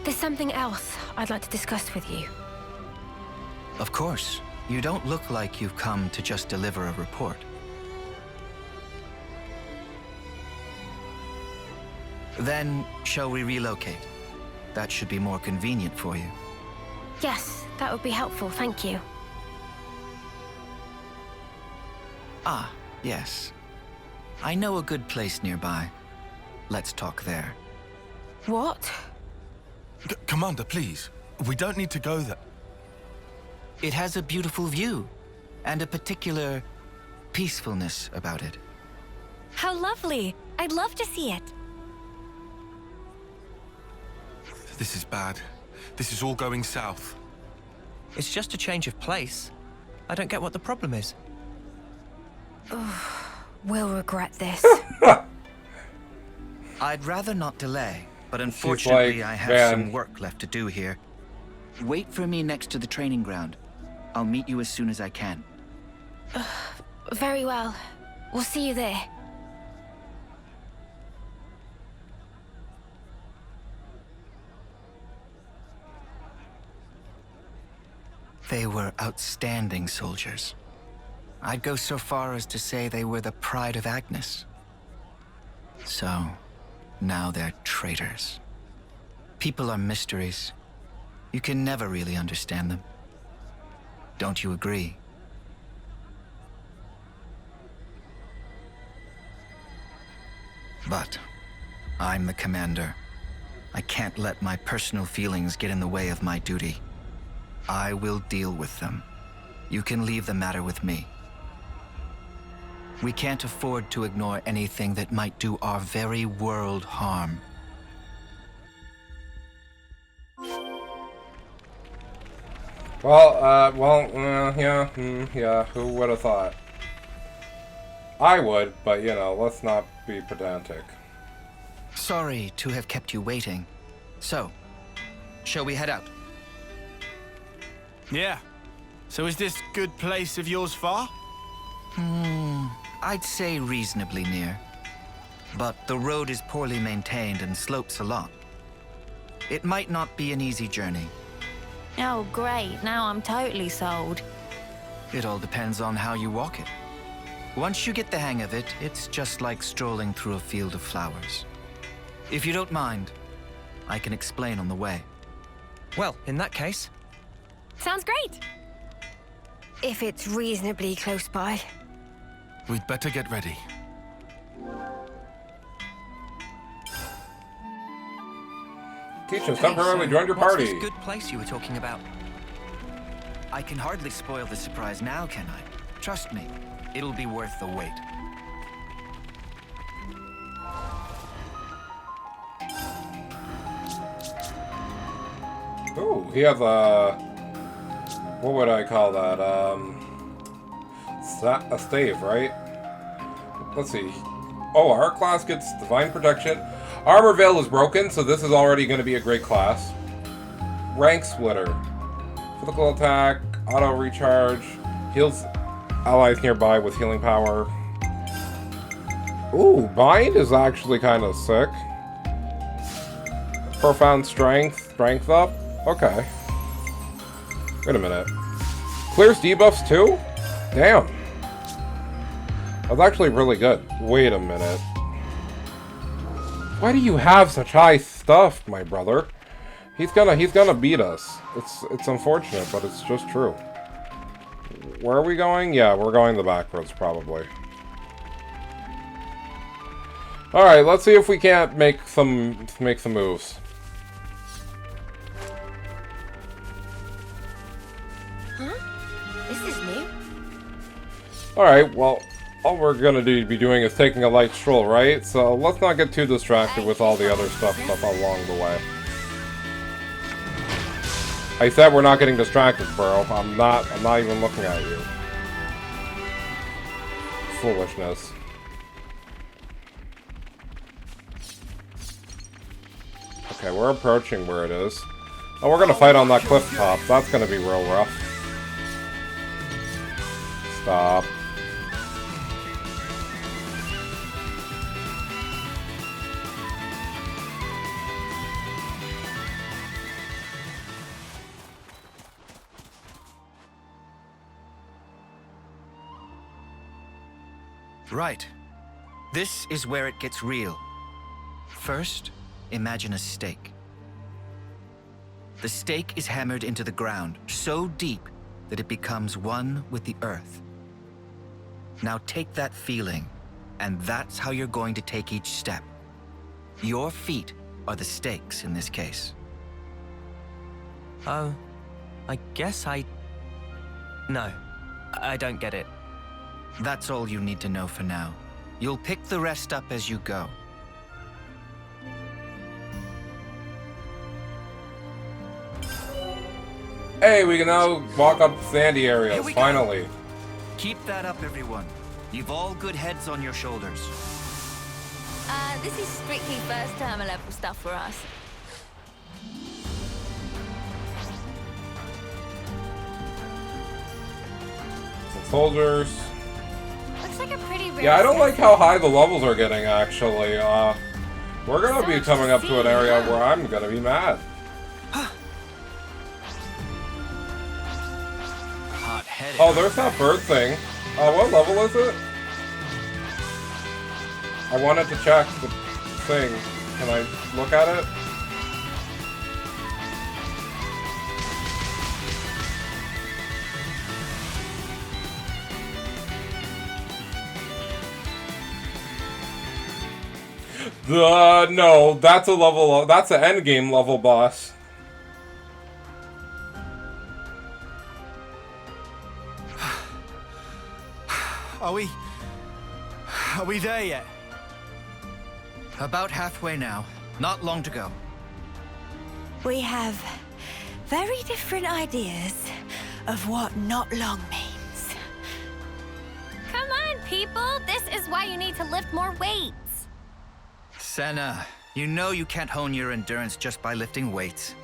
D: there's something else I'd like to discuss with you.
H: Of course. You don't look like you've come to just deliver a report. Then, shall we relocate? That should be more convenient for you.
D: Yes, that would be helpful, thank you.
H: Ah, yes. I know a good place nearby. Let's talk there.
D: What?
B: Commander, please. We don't need to go there.
H: It has a beautiful view, and a particular peacefulness about it.
F: How lovely! I'd love to see it.
B: This is bad. This is all going south.
C: It's just a change of place. I don't get what the problem is.
D: We'll regret this.
H: I'd rather not delay, but unfortunately I have some work left to do here. Wait for me next to the training ground. I'll meet you as soon as I can.
D: Very well. We'll see you there.
H: They were outstanding soldiers. I'd go so far as to say they were the pride of Agnes. So, now they're traitors. People are mysteries. You can never really understand them. Don't you agree? But I'm the commander. I can't let my personal feelings get in the way of my duty. I will deal with them. You can leave the matter with me. We can't afford to ignore anything that might do our very world harm.
A: Yeah, who would have thought? I would, but you know, let's not be pedantic.
H: Sorry to have kept you waiting. So, shall we head out?
E: Yeah. So is this good place of yours far?
H: I'd say reasonably near. But the road is poorly maintained and slopes a lot. It might not be an easy journey.
F: Oh, great. Now I'm totally sold.
H: It all depends on how you walk it. Once you get the hang of it, it's just like strolling through a field of flowers. If you don't mind, I can explain on the way.
C: Well, in that case...
F: Sounds great.
D: If it's reasonably close by.
B: We'd better get ready.
A: Teachers temporarily joined your party.
C: What's this good place you were talking about?
H: I can hardly spoil the surprise now, can I? Trust me, it'll be worth the wait.
A: Ooh, he has a... What would I call that? A stave, right? Let's see. Oh, our class gets Divine Protection. Armor Veil is broken, so this is already going to be a great class. Rank Splitter. Physical attack, auto recharge, heals allies nearby with healing power. Ooh, Bind is actually kind of sick. Profound Strength, Strength up? Okay. Wait a minute. Clears debuffs too? Damn. That's actually really good. Wait a minute. Why do you have such high stuff, my brother? He's gonna beat us. It's unfortunate, but it's just true. Where are we going? Yeah, we're going the back roads probably. Alright, let's see if we can't make some moves.
D: Huh? This is new.
A: Alright, well, all we're gonna be doing is taking a light stroll, right? So let's not get too distracted with all the other stuff along the way. I said we're not getting distracted, bro. I'm not even looking at you. Foolishness. Okay, we're approaching where it is. Oh, we're gonna fight on that cliff top. That's gonna be real rough. Stop.
H: Right. This is where it gets real. First, imagine a stake. The stake is hammered into the ground so deep that it becomes one with the earth. Now take that feeling, and that's how you're going to take each step. Your feet are the stakes in this case.
C: Oh, I guess No, I don't get it.
H: That's all you need to know for now. You'll pick the rest up as you go.
A: Hey, we can now walk up sandy areas, finally.
H: Keep that up, everyone. You've all good heads on your shoulders.
F: This is strictly first term level stuff for us.
A: Some soldiers.
F: Looks like a pretty rare.
A: Yeah, I don't like how high the levels are getting, actually. We're gonna be coming up to an area where I'm gonna be mad. Oh, there's that bird thing. What level is it? I wanted to check the thing. Can I look at it? No, that's a level, that's an endgame level boss.
J: Are we there yet?
H: About halfway now. Not long to go.
I: We have very different ideas of what not long means.
F: Come on, people! This is why you need to lift more weights.
H: Senna, you know you can't hone your endurance just by lifting weights.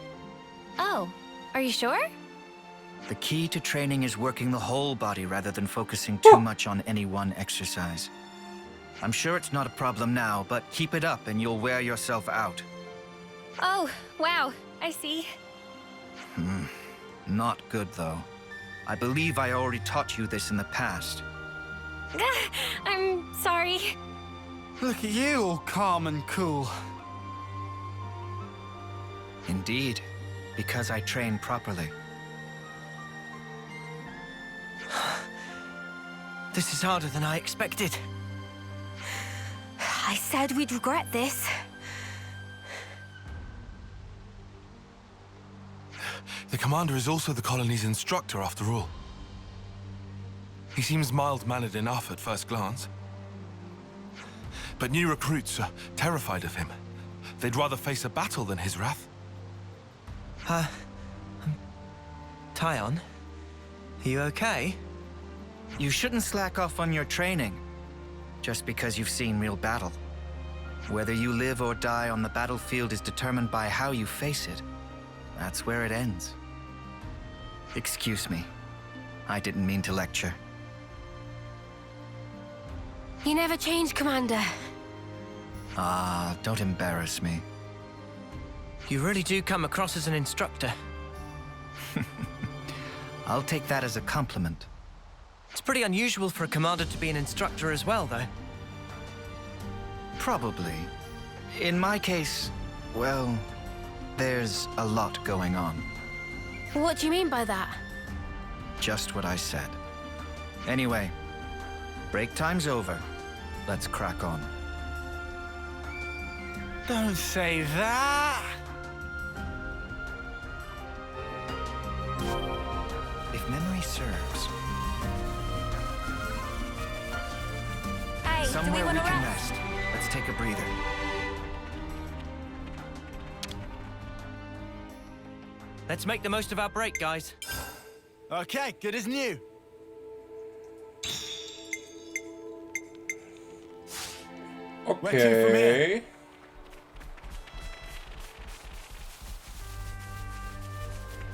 F: Oh, are you sure?
H: The key to training is working the whole body rather than focusing too much on any one exercise. I'm sure it's not a problem now, but keep it up and you'll wear yourself out.
F: Oh, wow. I see.
H: Not good, though. I believe I already taught you this in the past.
F: I'm sorry.
J: Look at you, all calm and cool.
H: Indeed, because I train properly.
C: This is harder than I expected.
I: I said we'd regret this.
B: The commander is also the colony's instructor, after all. He seems mild-mannered enough at first glance. But new recruits are terrified of him. They'd rather face a battle than his wrath.
C: Tyon? Are you okay?
H: You shouldn't slack off on your training, just because you've seen real battle. Whether you live or die on the battlefield is determined by how you face it. That's where it ends. Excuse me. I didn't mean to lecture.
D: You never change, Commander.
H: Ah, don't embarrass me.
C: You really do come across as an instructor.
H: I'll take that as a compliment.
C: It's pretty unusual for a commander to be an instructor as well, though.
H: Probably. In my case, well, there's a lot going on.
D: What do you mean by that?
H: Just what I said. Anyway, break time's over. Let's crack on.
J: Don't say that!
H: If memory serves,
F: Hey, do we
H: somewhere
F: want
H: we
F: to
H: can
F: rest?
H: rest. Let's take a breather.
C: Let's make the most of our break, guys.
J: Okay, good as new.
A: Okay.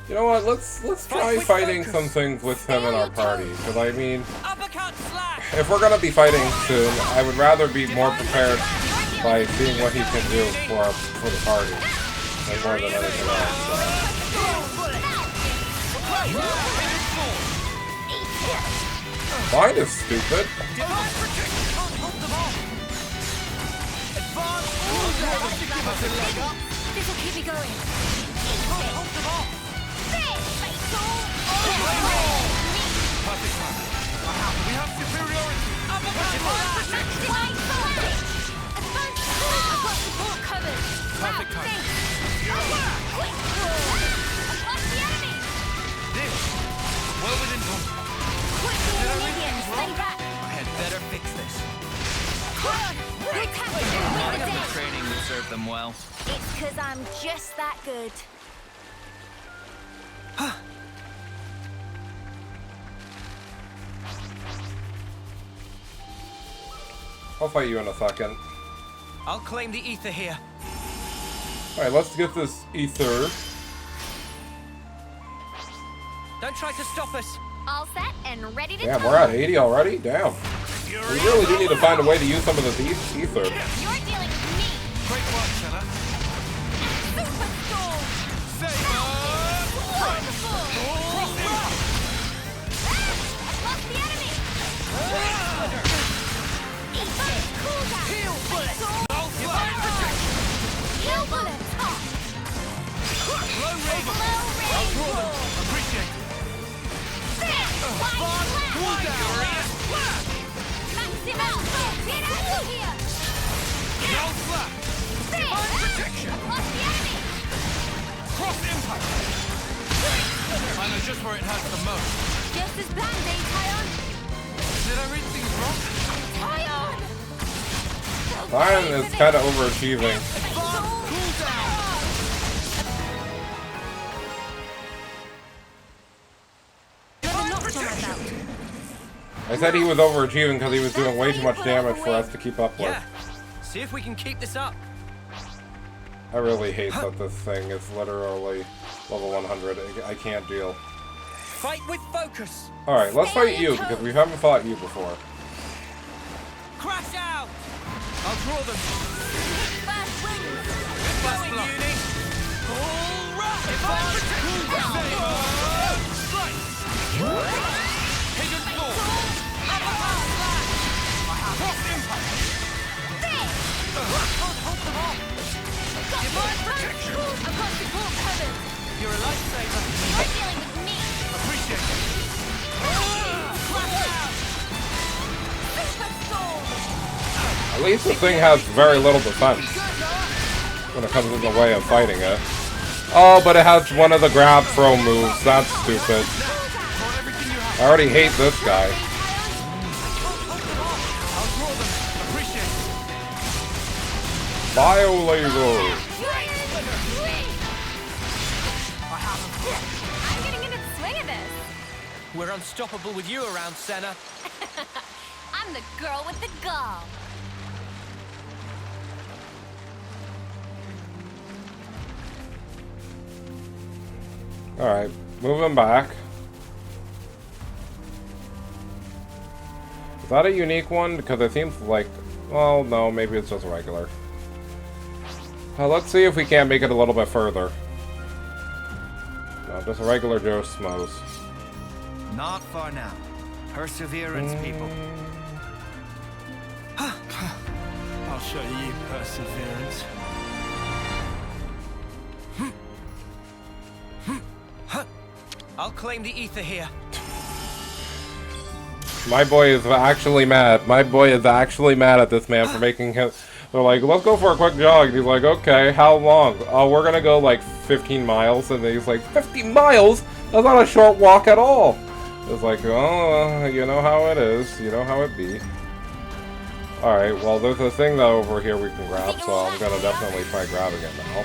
A: You know what? Let's try fighting some things with him in our party. Because I mean, if we're gonna be fighting soon, I would rather be more prepared by seeing what he can do for the party, like more than anything else. Mine is stupid.
D: This'll keep me going.
E: We have superiority.
D: I've got support covered.
B: Perfect time.
D: Across the enemy.
E: This well within combat.
D: Quick, the minions, stay back.
H: I had better fix this.
D: We'll capture them
H: I
D: with the
H: got
D: dead.
H: the training would serve them well.
F: It's because I'm just that good.
A: I'll fight you in a second.
C: I'll claim the ether here.
A: Alright, let's get this ether.
C: Don't try to stop us.
F: All set and ready to
A: Damn,
F: go.
A: we're at 80 already? Damn. We really do need to find a way to use some of this ether.
F: You're dealing with me.
B: Great work, Senna.
D: Super storm.
E: Saber!
D: Across the enemy. Cooldown.
E: Heal bullet! No flash!
D: Heal bullet.
E: Low raven!
D: I'll
E: draw them. Appreciate it.
D: Max him out. Get out of here.
E: No flash!
D: Divine protection. Across the enemy.
E: Cross impact!
B: I know just where it hurts the most.
D: Just as planned, Tyon.
B: Did I read things wrong?
D: Tyon.
A: Ryan is kind of overachieving. I said he was overachieving because he was doing way too much damage for us to keep up with.
C: Yeah. See if we can keep this up.
A: I really hate that this thing is literally level 100. I can't deal.
C: Fight with focus.
A: Alright, let's fight you because we haven't fought you before.
C: Crash out.
E: I'll draw them.
D: Fast wings.
E: Fast block. All right! Divine protection! Slice! Hidden sword! Cross impact! Divine protection!
D: I've got support covered.
C: You're a lifesaver.
D: You're dealing with me.
E: Appreciate it.
D: Flash out. Super storm.
A: At least the thing has very little defense when it comes in the way of fighting it. Oh, but it has one of the grab throw moves. That's stupid. I already hate this guy.
E: I'll draw them. Appreciate it.
A: Bio laser.
F: I'm getting into the swing of this.
C: We're unstoppable with you around, Senna.
F: I'm the girl with the gall.
A: Alright, moving back. Is that a unique one? Because it seems like... Well, no, maybe it's just regular. Let's see if we can't make it a little bit further. No, just a regular Joe Smos.
H: Not far now. Perseverance, people.
J: I'll show you perseverance.
C: I'll claim the ether here.
A: My boy is actually mad. My boy is actually mad at this man for making him... They're like, let's go for a quick jog. And he's like, okay, how long? Oh, we're gonna go like 15 miles. And he's like, 50 miles? That's not a short walk at all. It's like, oh, you know how it is. You know how it be. Alright, well, there's a thing though over here we can grab, so I'm gonna definitely try grabbing it now.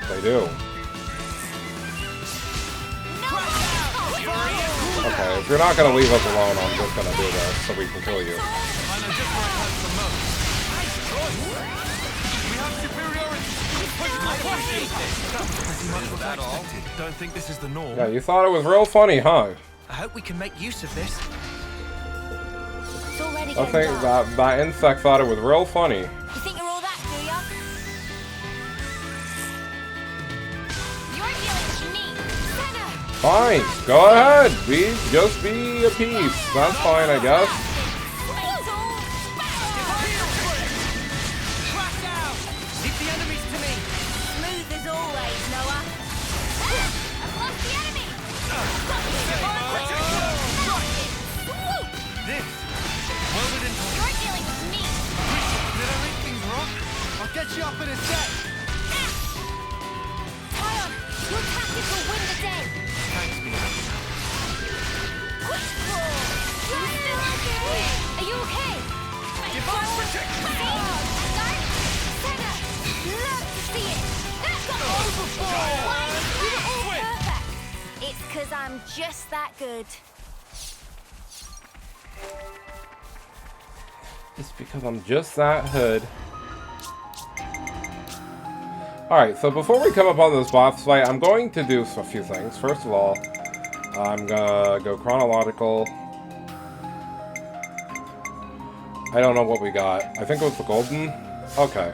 A: They do. Okay, if you're not gonna leave us alone, I'm just gonna do this so we can kill you.
B: I know just where it hurts the most.
E: We have superiority.
B: Pretty much what I expected. Don't think this is the norm.
A: Yeah, you thought it was real funny, huh?
C: I hope we can make use of this.
F: It's already
A: I
F: getting
A: think
F: dark.
A: that insect thought it was real funny.
F: You think you're all that, do ya? You're dealing with me. Senna!
A: Fine, go ahead. Just be a piece. That's fine, I guess.
C: Leave the enemies to me.
F: Smooth as always, Noah. I've lost the enemy!
B: This. Welded into
F: You're dealing with me!
J: Did I read things wrong? I'll get you up in a sec.
F: Tyon, your tactics will win the day!
B: Thanks, Mio.
F: Quick draw! You're still okay! Are you okay?
C: Divine protection!
F: Senna! Love to see it! Why is it all perfect? It's 'cause I'm just that good.
A: It's because I'm just that hood. Alright, so before we come up on this boss fight, I'm going to do a few things. First of all, I'm gonna go chronological. I don't know what we got. I think it was the golden. Okay.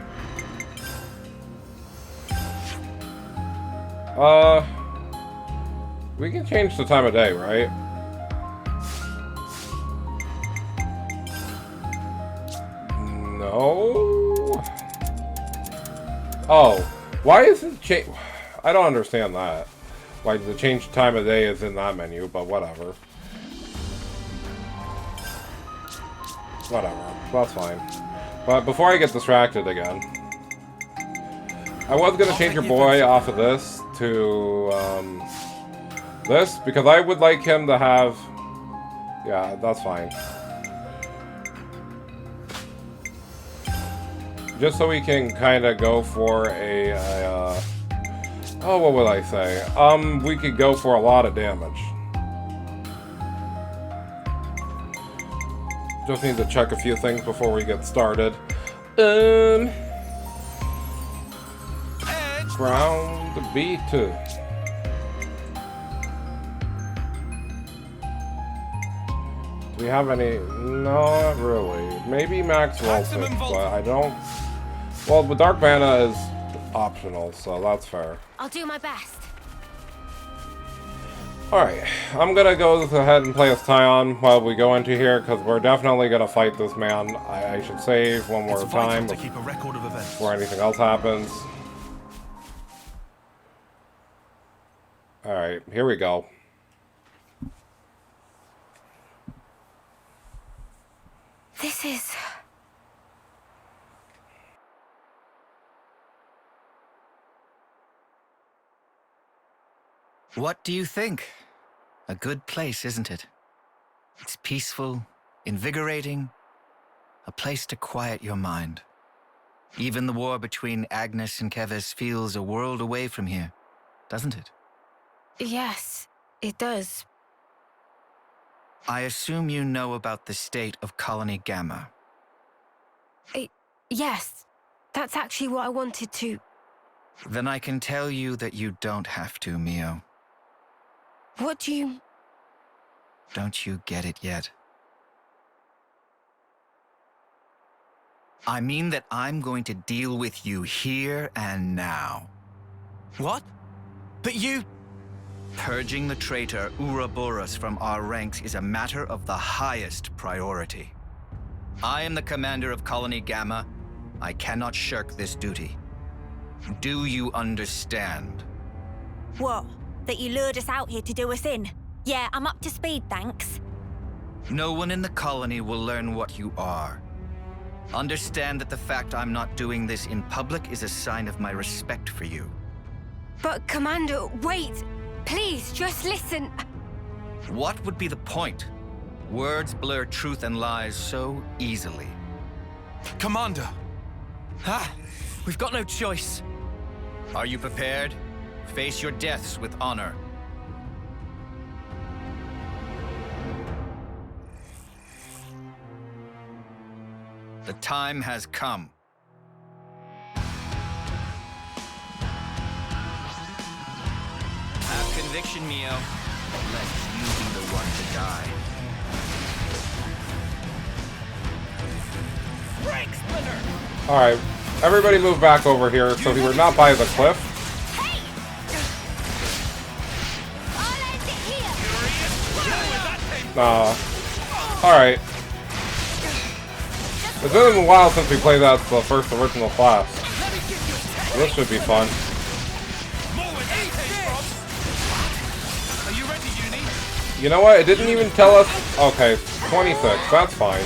A: We can change the time of day, right? No. Oh, why is it change? I don't understand that. Why the change time of day is in that menu, but whatever. Whatever, that's fine. But before I get distracted again, I was gonna change your boy off of this to this because I would like him to have. Yeah, that's fine. Just so we can kind of go for oh, what would I say? We could go for a lot of damage. Just need to check a few things before we get started. Ground B2. Do we have any? Not really. Maybe Max Wilson, but I don't. Well, the Dark Mana is optional, so that's fair.
F: I'll do my best.
A: Alright, I'm gonna go ahead and play as Tyon while we go into here, because we're definitely gonna fight this man. I should save one more
B: It's vital
A: time
B: to keep a record of events.
A: before anything else happens. Alright, here we go.
F: This is...
H: What do you think? A good place, isn't it? It's peaceful, invigorating, a place to quiet your mind. Even the war between Agnes and Keves feels a world away from here, doesn't it?
G: Yes, it does.
H: I assume you know about the state of Colony Gamma.
G: Yes, that's actually what I wanted to...
H: Then I can tell you that you don't have to, Mio.
G: What do you...
H: Don't you get it yet? I mean that I'm going to deal with you here and now.
C: What? But you...
H: Purging the traitor Ouroboros from our ranks is a matter of the highest priority. I am the commander of Colony Gamma. I cannot shirk this duty. Do you understand?
I: What? That you lured us out here to do us in? Yeah, I'm up to speed, thanks.
H: No one in the colony will learn what you are. Understand that the fact I'm not doing this in public is a sign of my respect for you.
G: But, Commander, wait! Please, just listen.
H: What would be the point? Words blur truth and lies so easily.
B: Commander!
C: Ah, we've got no choice.
H: Are you prepared? Face your deaths with honor. The time has come. Have conviction, Mio. lest you be the one to die.
A: Alright, everybody move back over here so we're not by the cliff. Alright. It's been a while since we played that the first original class. This should be fun. You know what? It didn't even tell us. Okay, 26. That's fine.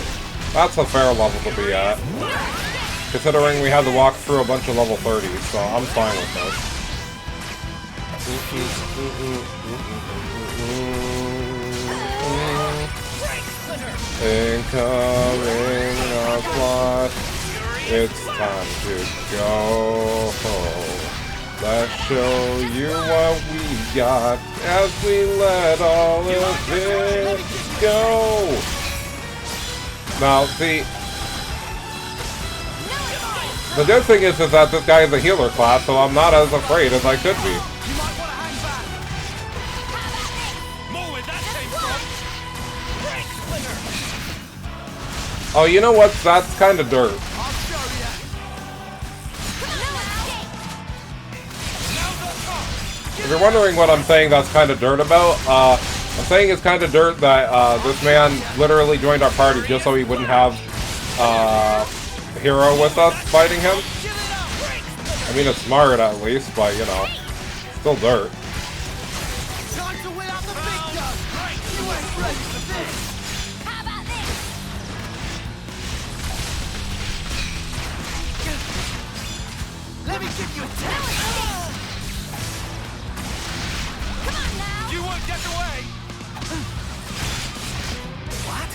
A: That's a fair level to be at. Considering we had to walk through a bunch of level 30s, so I'm fine with this. Incoming onslaught. It's time to go. Let's show you what we got as we let all of it go. Now, see, the good thing is that this guy is a healer class, so I'm not as afraid as I could be. Oh, you know what? That's kind of dirt. If you're wondering what I'm saying that's kind of dirt about, I'm saying it's kind of dirt that this man literally joined our party just so he wouldn't have a hero with us fighting him. I mean, it's smart at least, but you know, still dirt.
J: Let me give you a test.
E: Come on now. You won't get away.
J: What?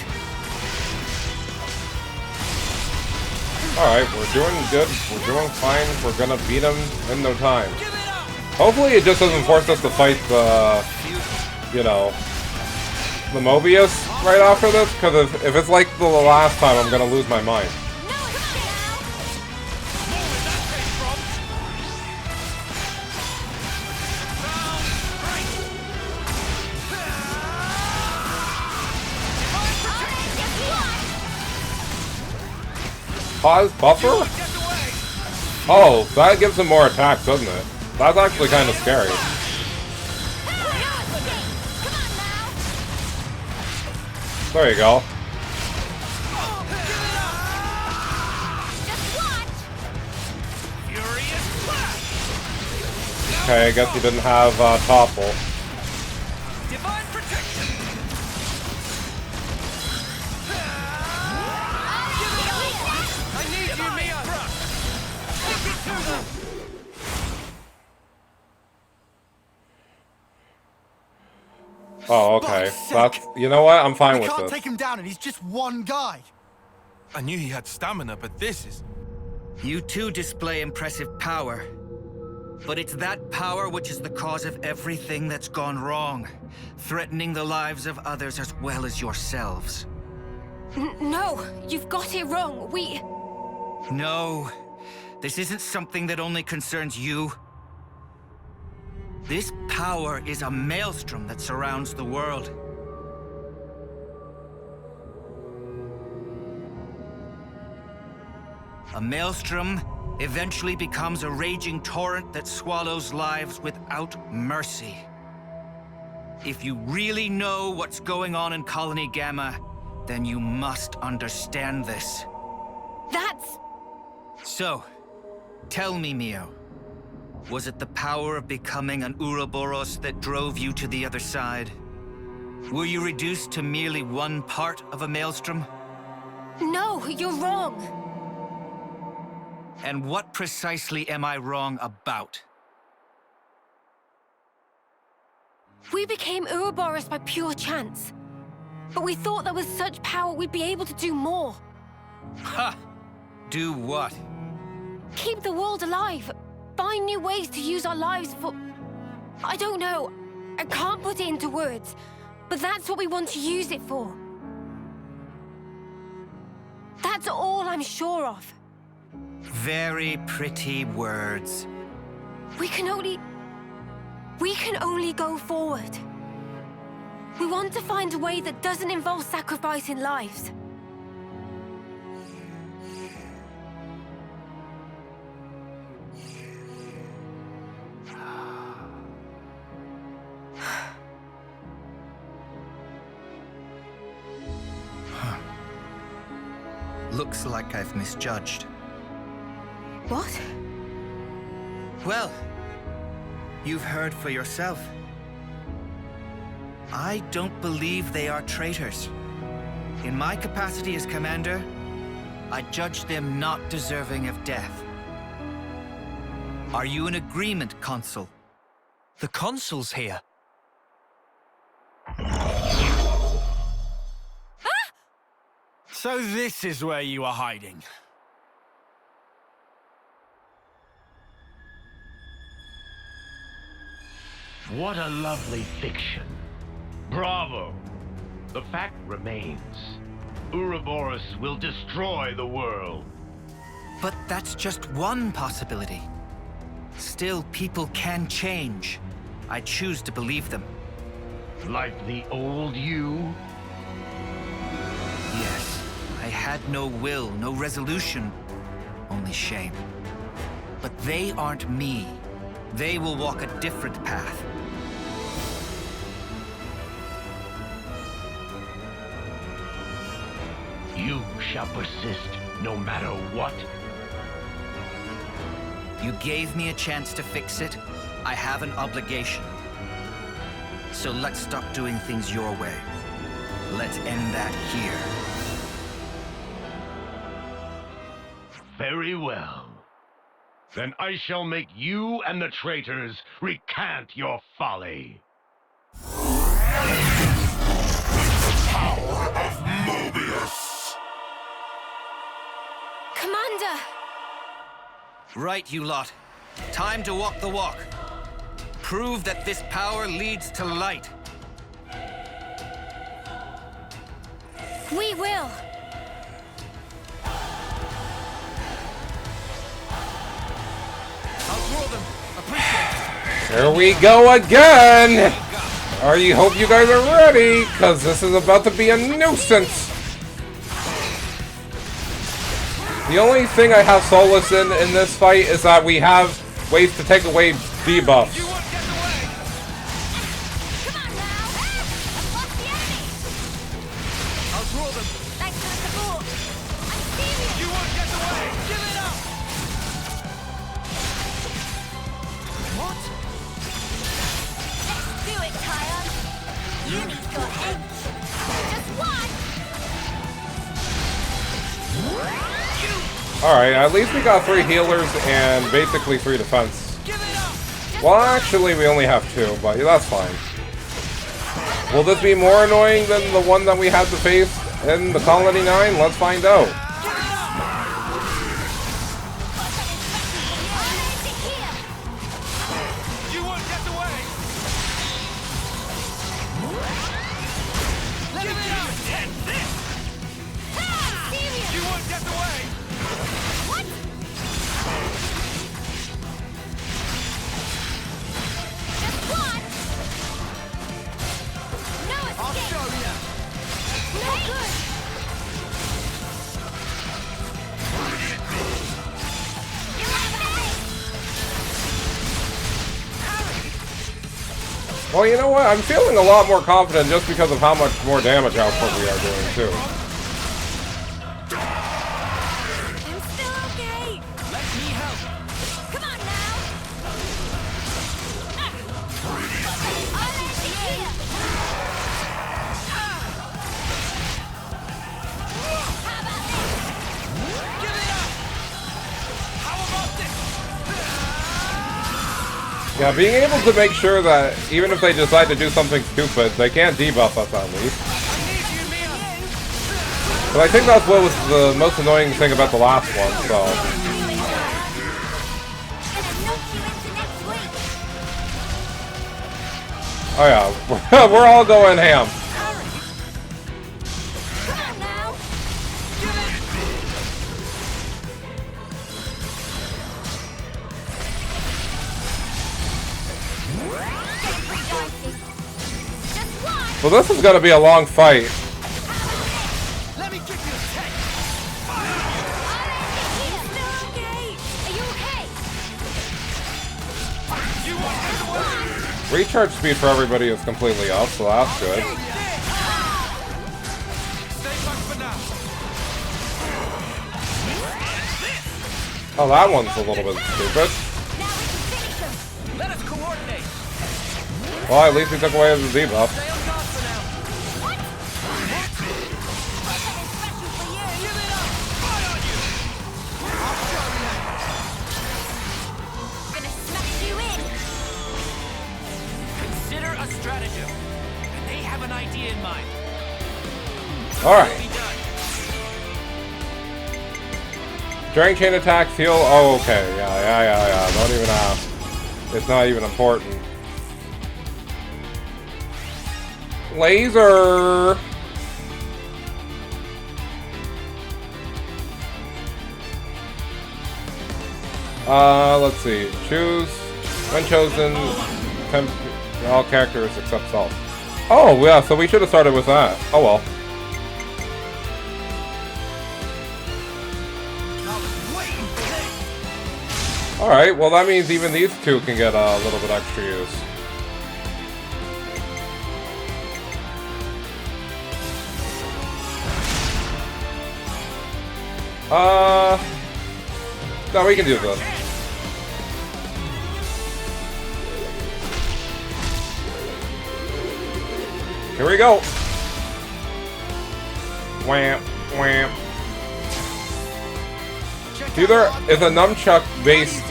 A: Alright, we're doing good. We're doing fine. We're gonna beat him in no time. Hopefully it just doesn't force us to fight the, you know, the Mobius right after this, because if it's like the last time, I'm gonna lose my mind. Pause buffer? Oh, that gives him more attacks, doesn't it? That's actually kind of scary. There you go. Okay, I guess he didn't have topple.
E: Divine protection. I need you, Mia. Take it to them.
A: Oh, okay. That's, you know what? I'm fine
J: We
A: with
J: can't
A: this.
J: take him down and he's just one guy.
B: I knew he had stamina, but this is...
H: You too display impressive power. But it's that power which is the cause of everything that's gone wrong, threatening the lives of others as well as yourselves.
D: No, you've got it wrong.
H: No, this isn't something that only concerns you. This power is a maelstrom that surrounds the world. A maelstrom eventually becomes a raging torrent that swallows lives without mercy. If you really know what's going on in Colony Gamma, then you must understand this.
D: That's...
H: So, tell me, Mio. Was it the power of becoming an Ouroboros that drove you to the other side? Were you reduced to merely one part of a maelstrom?
D: No, you're wrong.
H: And what precisely am I wrong about?
D: We became Ouroboros by pure chance. But we thought that with such power we'd be able to do more.
H: Ha! Do what?
D: Keep the world alive. Find new ways to use our lives for... I don't know. I can't put it into words. But that's what we want to use it for. That's all I'm sure of.
H: Very pretty words.
D: We can only go forward. We want to find a way that doesn't involve sacrificing lives.
H: Looks like I've misjudged.
D: What?
H: Well, you've heard for yourself. I don't believe they are traitors. In my capacity as commander, I judge them not deserving of death. Are you in agreement, Consul?
C: The consul's here.
E: So this is where you are hiding.
K: What a lovely fiction. Bravo! The fact remains. Ouroboros will destroy the world.
H: But that's just one possibility. Still, people can change. I choose to believe them.
K: Like the old you?
H: Yes. I had no will, no resolution, only shame. But they aren't me. They will walk a different path.
K: You shall persist no matter what.
H: You gave me a chance to fix it. I have an obligation. So let's stop doing things your way. Let's end that here.
K: Very well. Then I shall make you and the traitors recant your folly.
B: Power of Mobius!
D: Commander!
H: Right, you lot. Time to walk the walk. Prove that this power leads to light.
D: We will!
J: I'll draw them. Appreciate it.
A: Here we go again! Hope you guys are ready, because this is about to be a nuisance! The only thing I have solace in this fight is that we have ways to take away debuffs.
J: You won't get in the way.
F: Come on now! I've lost the enemy!
J: I'll draw them.
F: Thanks for the support! I'm serious!
J: You won't get in the way. Give it up. What?
F: Let's do it, Kion! Yumi's got edge! Just one!
A: Alright, at least we got 3 healers and basically 3 defense.
J: Give it up.
A: Well, actually, we only have 2, but that's fine. Will this be more annoying than the one that we had to face in the Colony 9? Let's find out.
J: You won't get away. Let me give you this. You won't get away.
F: What? Just one! No
J: I'll
F: escape!
J: show you.
F: No good! You like that?
A: Well, you know what? I'm feeling a lot more confident just because of how much more damage output we are doing, too.
F: I'm still okay!
J: Let me help.
F: Come on now! I'll end it here! How about this?
J: Give it up. How about this?
A: Yeah, being able to make sure that even if they decide to do something stupid, they can't debuff us at least.
J: I need you, Mia.
A: But I think that's what was the most annoying thing about the last one, so... Oh yeah, we're all going ham.
F: Come on now! Getting pretty dicey. Just one!
A: Well, this is gonna be a long fight.
J: Let me give you a taste.
A: Recharge speed for everybody is completely up, so that's good. Oh, that one's a little bit stupid.
E: Let us coordinate.
A: Well, at least he took away his debuff.
E: Stay on guard for now. Give it up. Fight on you.
I: Gonna smash you in.
E: Consider a stratagem. And they have an idea in mind.
A: Alright.
E: Be done.
A: During chain attacks, heal. Oh, okay. Yeah. Don't even ask. It's not even important. Laser! Let's see. Choose. When chosen, all characters except self. Oh, yeah, so we should have started with that. Oh well. Alright, well that means even these two can get a little bit extra use. No, we can do this. Here we go. Wham, wham. Either is a nunchuck-based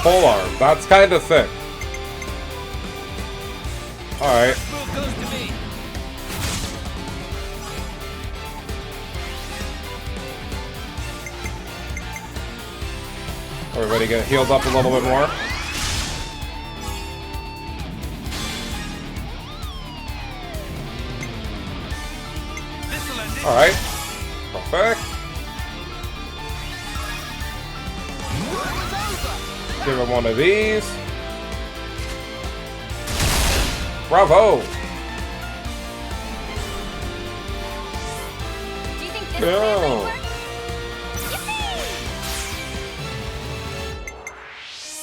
A: polearm. That's kind of sick. Alright. Everybody get healed up a little bit more. Alright. Perfect. Give him one of these. Bravo! No.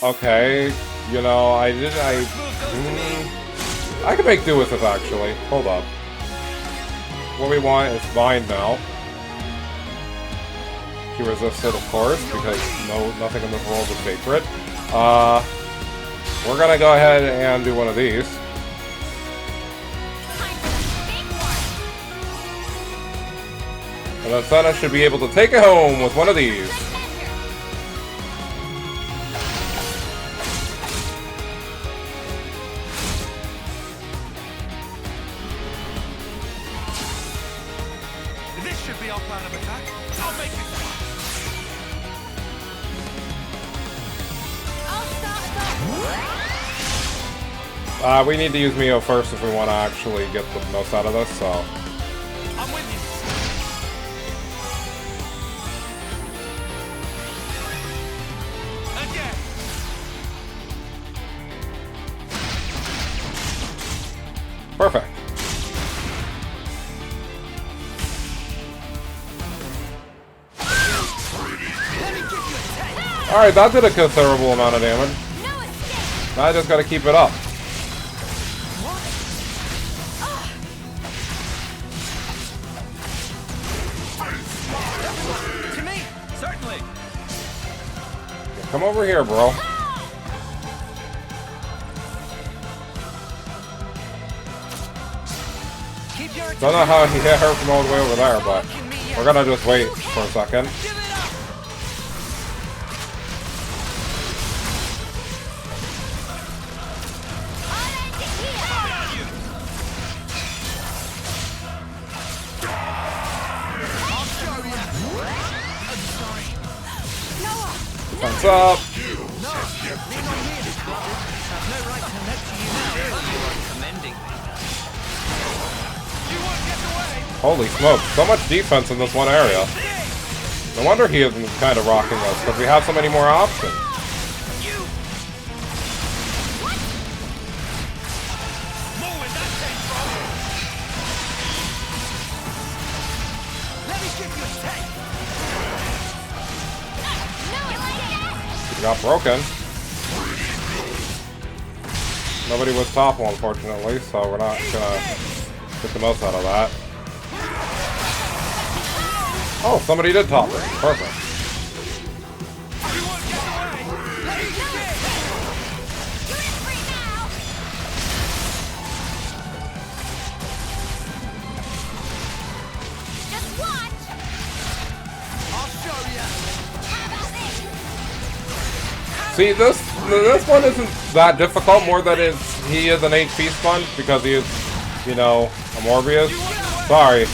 A: Okay, you know, I can make do with this actually. Hold up. What we want is bind now. He resisted, of course, because nothing in this world is sacred. We're gonna go ahead and do one of these. And then Senna should be able to take it home with one of these.
E: This should be our plan of attack. I'll make it.
A: We need to use Mio first if we want to actually get the most out of this, so.
E: I'm with you. Again.
A: Perfect. Alright, that did a considerable amount of damage. Now I just gotta keep it up.
E: To me, certainly.
A: Come over here, bro. Don't know how he hit her from all the way over there, but we're gonna just wait for a second. Thumbs up. Holy smoke, so much defense in this one area. No wonder he isn't kind of rocking us, because we have so many more options. She got broken. Nobody was topple, unfortunately, so we're not gonna get the most out of that. Oh, somebody did topple. Perfect. See, this one isn't that difficult, more than he is an HP sponge, because he is, you know, a Morbius. Sorry.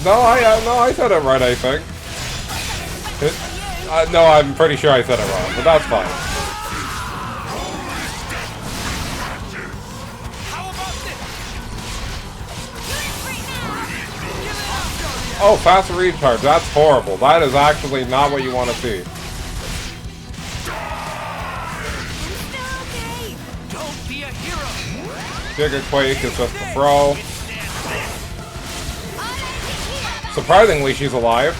A: No, I said it right, I think. No, I'm pretty sure I said it wrong, but that's fine. Oh, faster recharge. That's horrible. That is actually not what you want to see. Giga Quake is just a throw. Surprisingly, she's alive.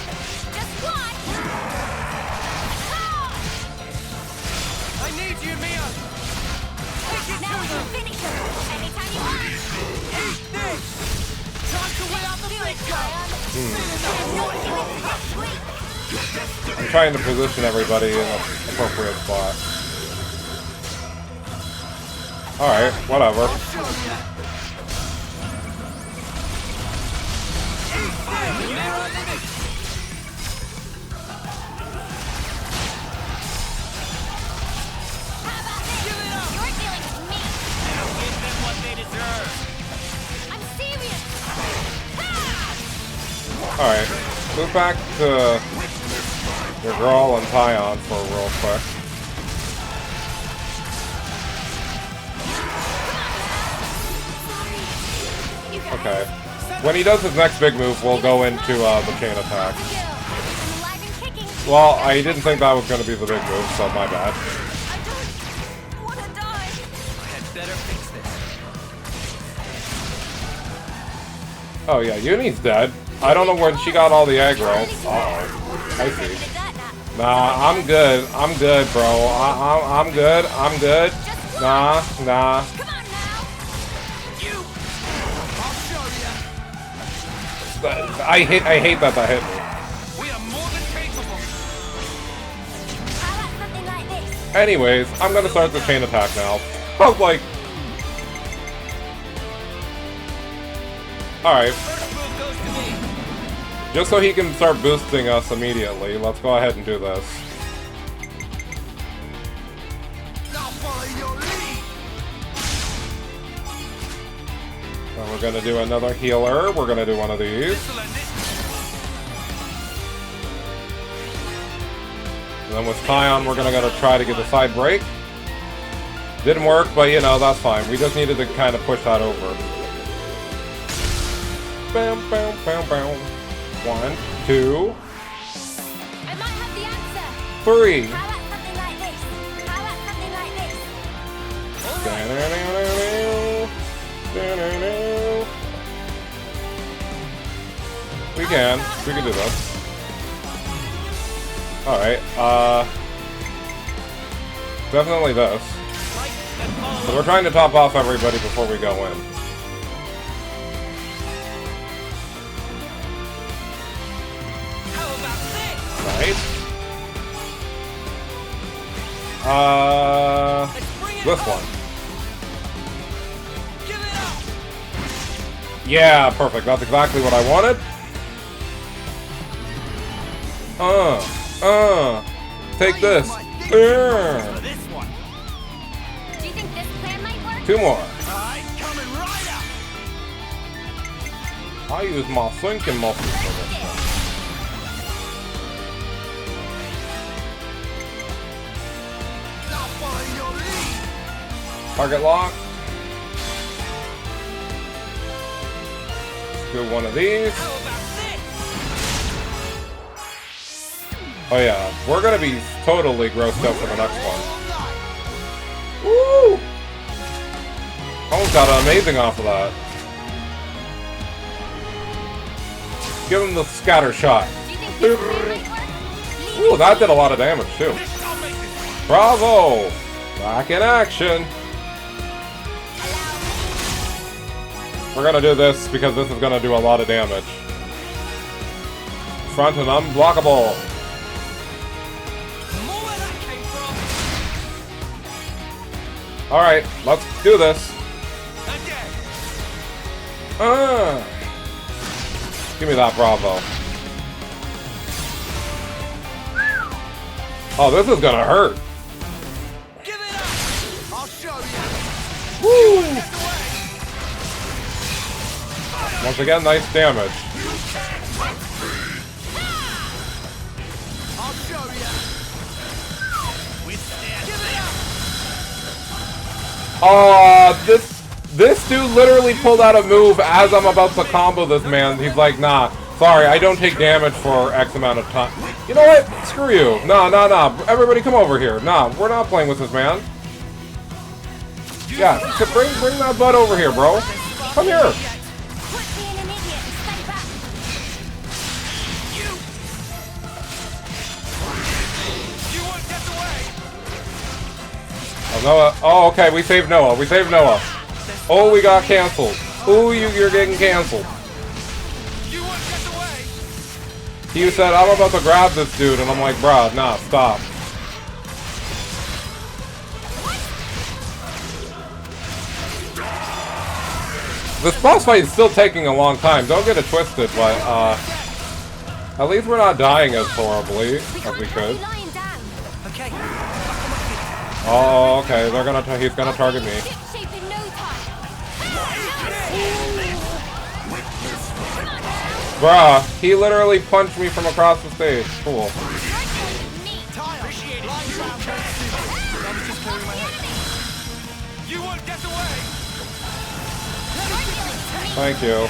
E: I need you, Mia. Take it to them. Finish her anytime you want. Eat this. Time to win out the big
A: I'm trying to position everybody in an appropriate spot. Alright, whatever. Alright, move back to your girl and Tyon for real quick. Okay. When he does his next big move, we'll go into the chain attack. Well, I didn't think that was going to be the big move, so my bad. Oh yeah, Uni's dead. I don't know where she got all the aggro. Uh-oh. I see. Nah, I'm good. I'm good, bro. I'm good. I'm good. Nah. I hate that hit me.
E: We are more than capable.
A: Anyways, I'm gonna start the chain attack now. I was like, alright. Just so he can start boosting us immediately, let's go ahead and do this. And we're gonna do another healer. We're gonna do one of these. And then with Tyon, we're gonna try to get the side break. Didn't work, but you know, that's fine. We just needed to kind of push that over. Bam, bam, bam, bam. 1, 2, 3. We can do this. Alright, definitely this. But we're trying to top off everybody before we go in. Nice. This one. Yeah, perfect. That's exactly what I wanted. Take this.
E: Do you think this plan might work?
A: 2 more.
E: Coming right up.
A: I use my thinking muscles for this one. Target lock. Let's do one of these. Oh yeah, we're gonna be totally grossed out for the next one. Woo! Almost got amazing off of that. Give him the scatter shot. Ooh, that did a lot of damage too. Bravo! Back in action. We're gonna do this because this is gonna do a lot of damage. Front and unblockable. Alright, let's do this. Give me that Bravo. Oh, this is gonna hurt.
J: Give it up. I'll show you.
A: Woo! Once again, nice damage.
J: I'll show you. Give it up.
A: This dude literally pulled out a move as I'm about to combo this man. He's like, nah, sorry, I don't take damage for X amount of time. You know what? Screw you. Nah. Everybody come over here. Nah, we're not playing with this man. Yeah, bring that butt over here, bro. Come here. Oh, Noah. Oh, okay, we saved Noah. Oh, we got canceled. Ooh, you're getting canceled. He said, I'm about to grab this dude, and I'm like, bruh, nah, stop. This boss fight is still taking a long time. Don't get it twisted, but, at least we're not dying as horribly as we could. Oh, okay, he's gonna target me. Bruh, he literally punched me from across the stage. Cool. Thank you.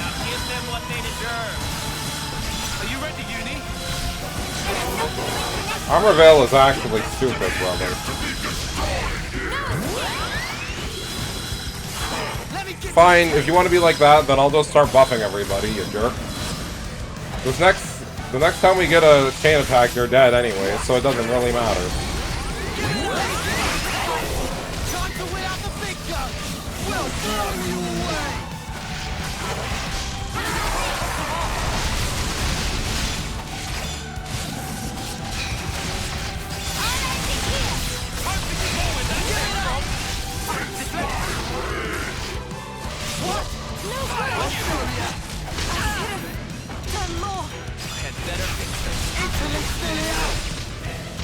A: Unravel is actually stupid, brother. Fine, if you want to be like that, then I'll just start buffing everybody, you jerk. The next time we get a chain attack, you're dead anyway, so it doesn't really matter.
J: Time to win out the big gun. We'll throw you away. What? No, I'll show ya.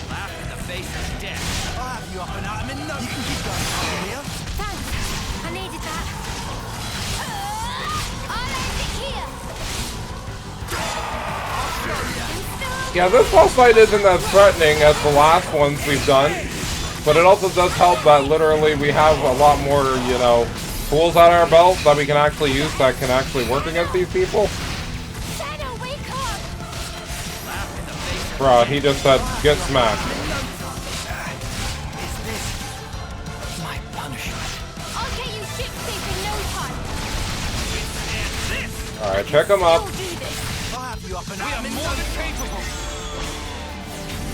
E: Laugh in the face of death.
J: I'll have you up and out. I'm in no. You can keep going from here.
D: Thanks. I needed that. I'll end it here.
J: I'll show you.
A: Yeah, this boss fight isn't as threatening as the last ones we've done, but it also does help that literally we have a lot more, you know, tools at our belt that we can actually use that can actually work against these people. Bro, he just said, get smacked.
H: Is this my punishment?
D: I'll get you ship safe in no time.
A: Alright, check him up.
J: I'll have you up and out. I'm more than capable.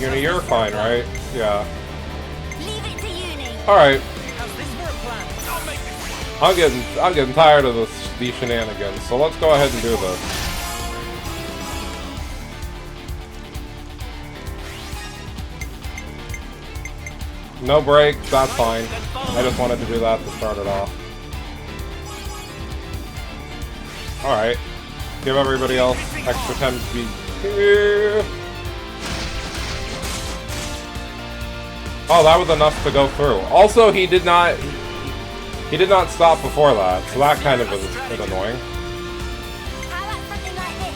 A: Uni, you're fine, right? Yeah.
D: Leave it to Uni.
A: Alright.
E: How's this for a plan?
A: I'm getting tired of these shenanigans, so let's go ahead and do this. No break, that's fine. I just wanted to do that to start it off. Alright. Give everybody else extra time to be here. Oh, that was enough to go through. Also, he did not stop before that, so that kind of was a bit annoying.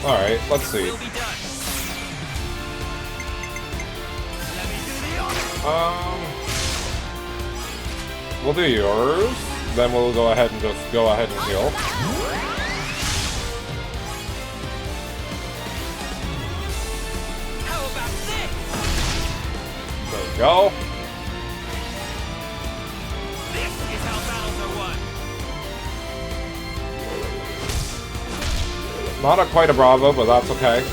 A: Alright, let's see. We'll do yours, then we'll go ahead and just go ahead and heal.
E: How about this?
A: There we go.
E: This is how battles are won.
A: Not quite a Bravo, but that's okay.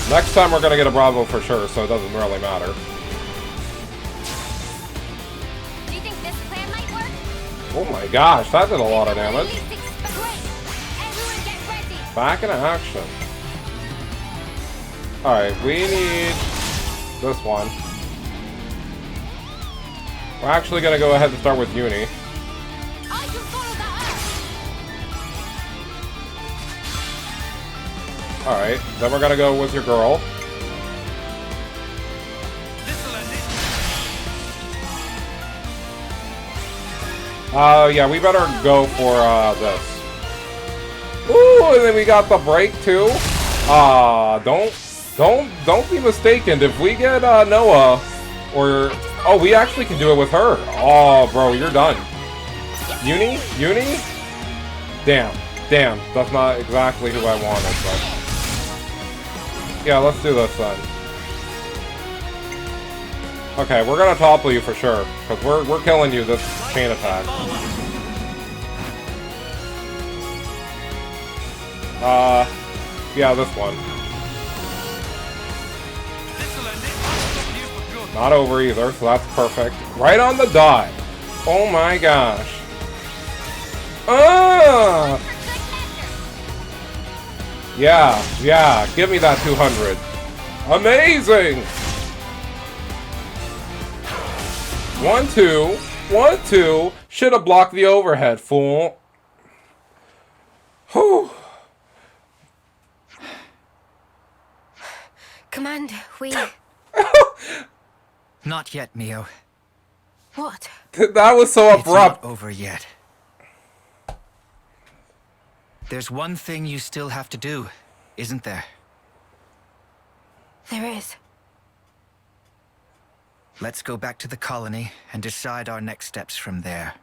A: Next time we're gonna get a Bravo for sure, so it doesn't really matter.
F: Do you think this plan might work?
A: Oh my gosh, that did a lot of damage.
F: Everyone get ready.
A: Back in action. Alright, we need this one. We're actually gonna go ahead and start with Uni.
F: I can follow that up.
A: Alright, then we're gonna go with your girl. Yeah, we better go for, this. Ooh, and then we got the break, too. Don't be mistaken. If we get, Noah, or... Oh, we actually can do it with her. Oh, bro, you're done. Uni? Damn. That's not exactly who I wanted, but... Yeah, let's do this then. Okay, we're gonna topple you for sure, because we're killing you this chain attack. Yeah, this one. Not over either, so that's perfect. Right on the dot. Oh my gosh. Yeah, give me that 200. Amazing! 1-2. 1-2. Should have blocked the overhead, fool. Whew.
G: Commander, we...
H: Not yet, Mio.
G: What?
A: That was so abrupt.
H: It's not over yet. There's one thing you still have to do, isn't there?
G: There is.
H: Let's go back to the colony and decide our next steps from there.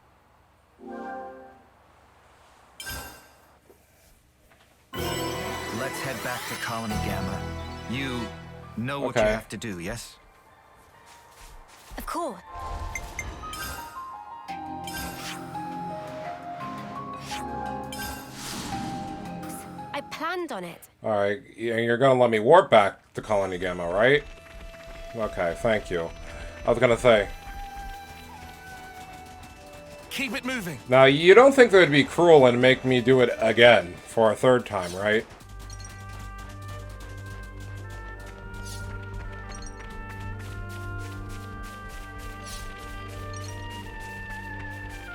H: Let's head back to Colony Gamma. You know what you have to do, yes?
G: Of course. I planned on it.
A: Alright, and you're gonna let me warp back to Colony Gamma, right? Okay, thank you. I was gonna say.
B: Keep it moving.
A: Now, you don't think that would be cruel and make me do it again for a third time, right?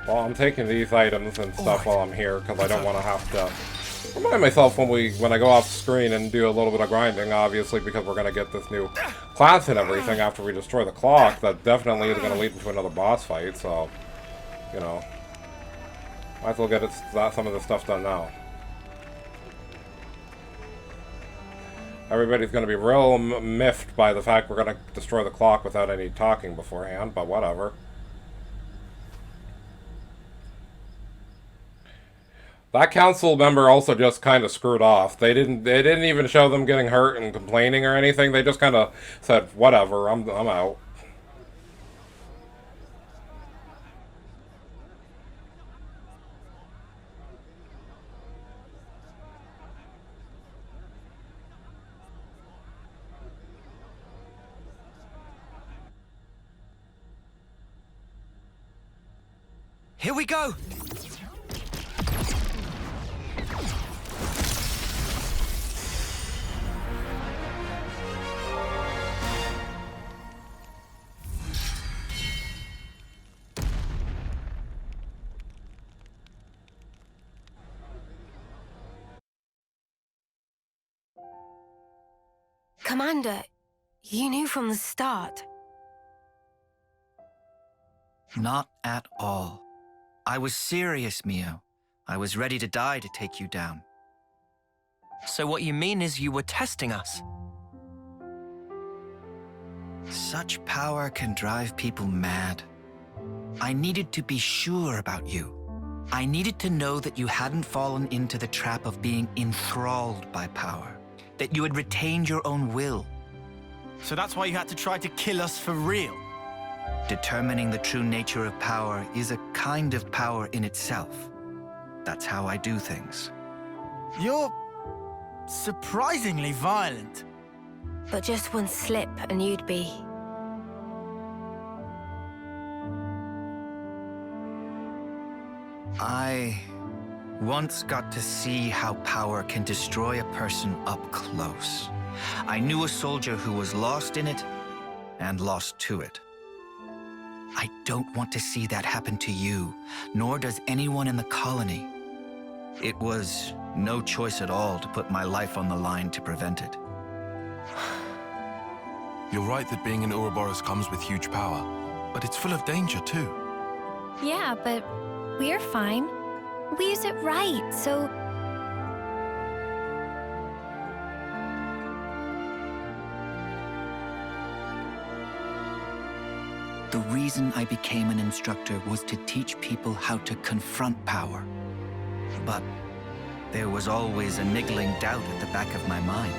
A: Well, I'm taking these items and stuff while I'm here because I don't want to have to remind myself when I go off screen and do a little bit of grinding, obviously, because we're going to get this new class and everything after we destroy the clock. That definitely is going to lead into another boss fight, so, you know, might as well get some of this stuff done now. Everybody's going to be real miffed by the fact we're going to destroy the clock without any talking beforehand, but whatever. That council member also just kind of screwed off. They didn't even show them getting hurt and complaining or anything. They just kind of said, "Whatever, I'm out."
E: Here we go.
G: Commander, you knew from the start.
H: Not at all. I was serious, Mio. I was ready to die to take you down.
C: So what you mean is you were testing us?
H: Such power can drive people mad. I needed to be sure about you. I needed to know that you hadn't fallen into the trap of being enthralled by power. That you had retained your own will.
E: So that's why you had to try to kill us for real?
H: Determining the true nature of power is a kind of power in itself. That's how I do things.
E: You're
J: surprisingly violent.
G: But just one slip and you'd be...
H: I once got to see how power can destroy a person up close. I knew a soldier who was lost in it and lost to it. I don't want to see that happen to you, nor does anyone in the colony. It was no choice at all to put my life on the line to prevent it.
B: You're right that being in Ouroboros comes with huge power, but it's full of danger too.
F: Yeah, but we're fine. We use it right, so...
H: The reason I became an instructor was to teach people how to confront power. But there was always a niggling doubt at the back of my mind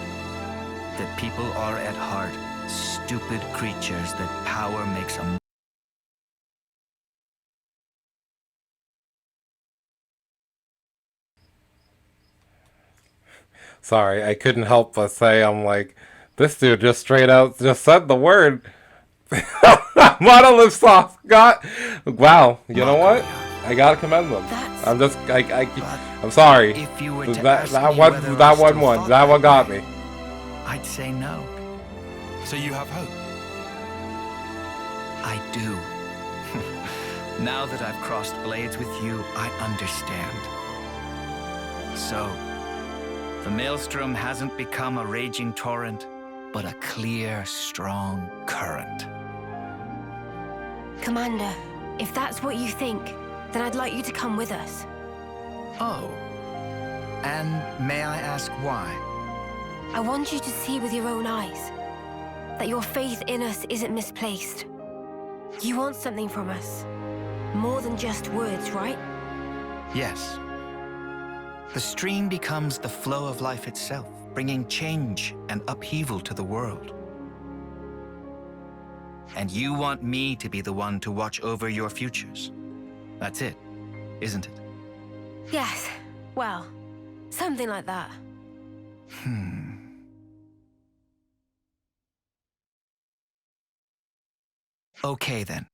H: that people are at heart stupid creatures that power makes a...
A: Sorry, I couldn't help but say, I'm like, this dude just straight out just said the word. Monolith Soft got... Wow, you know what? I gotta commend them. I'm just... I'm sorry.
H: If you were to
A: That
H: ask me
A: one
H: whether I
A: that
H: still
A: one won.
H: thought
A: That one got
H: way,
A: me.
H: I'd say no.
B: So you have hope?
H: I do. Now that I've crossed blades with you, I understand. So, the Maelstrom hasn't become a raging torrent, but a clear, strong current.
G: Commander, if that's what you think, then I'd like you to come with us.
H: Oh. And may I ask why?
G: I want you to see with your own eyes that your faith in us isn't misplaced. You want something from us. More than just words, right?
H: Yes. The stream becomes the flow of life itself, bringing change and upheaval to the world. And you want me to be the one to watch over your futures. That's it, isn't it?
G: Yes. Well, something like that.
H: Okay then.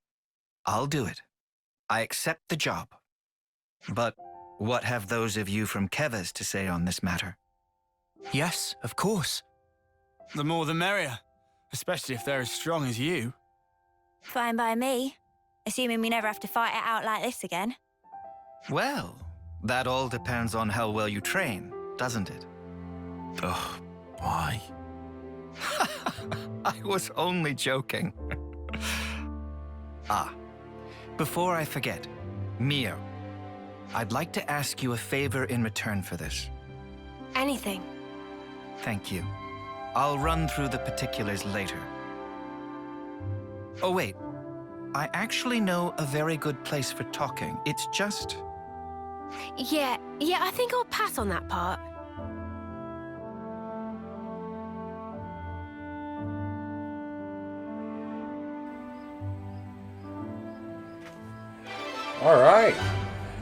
H: I'll do it. I accept the job. But what have those of you from Kevas to say on this matter?
J: Yes, of course. The more the merrier, especially if they're as strong as you.
I: Fine by me. Assuming we never have to fight it out like this again.
H: Well, that all depends on how well you train, doesn't it?
B: Ugh, why?
H: I was only joking. Before I forget, Mio, I'd like to ask you a favor in return for this.
G: Anything.
H: Thank you. I'll run through the particulars later. Oh wait, I actually know a very good place for talking. It's just...
G: Yeah, I think I'll pass on that part.
A: Alright.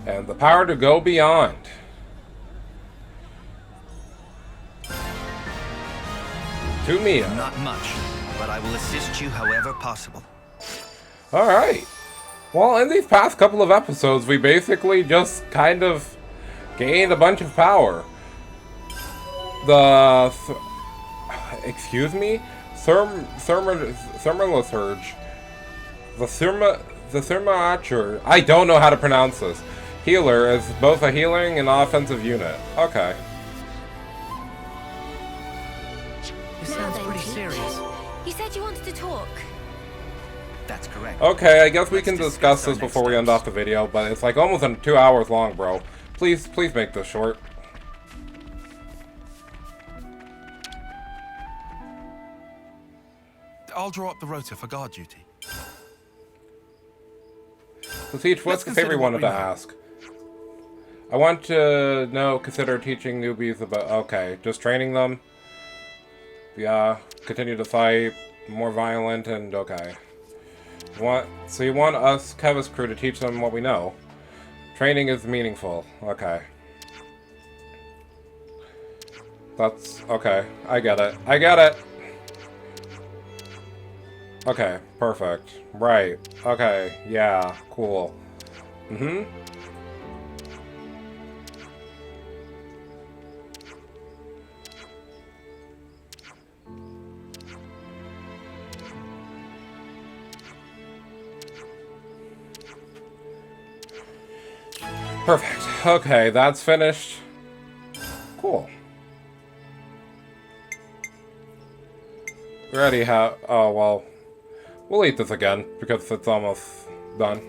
A: And the power to go beyond. To Mia.
H: Not much, but I will assist you however possible.
A: Alright. Well, in these past couple of episodes, we basically just kind of gained a bunch of power. Excuse me? Thermalosurge. The Thermacher. I don't know how to pronounce this. Healer is both a healing and offensive unit. Okay.
H: This sounds pretty serious.
G: You said you wanted to talk.
H: That's correct.
A: Okay, I guess we can discuss this before we end off the video, but it's like almost 2 hours long, bro. Please make this short.
B: I'll draw up the rota for guard duty.
A: So Teach, what's the favor you wanted to ask? I want to consider teaching newbies about... Okay, just training them. Yeah, continue to fight, more violent, and okay. So you want us, Kevas crew, to teach them what we know. Training is meaningful. Okay. That's... okay. I get it. I get it! Okay, perfect. Right. Okay, yeah, cool. Mm-hmm. Perfect. Okay, that's finished. Cool. We already have... oh, well... we'll eat this again, because it's almost done.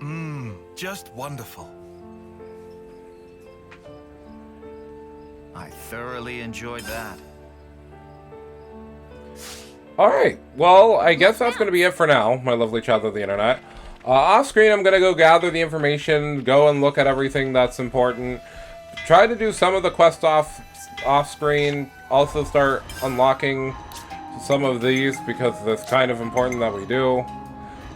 B: Mmm, just wonderful.
H: I thoroughly enjoyed that.
A: Alright, well, I guess that's going to be it for now, my lovely child of the internet. Off screen, I'm going to go gather the information, go and look at everything that's important, try to do some of the quests off screen, also start unlocking some of these, because it's kind of important that we do,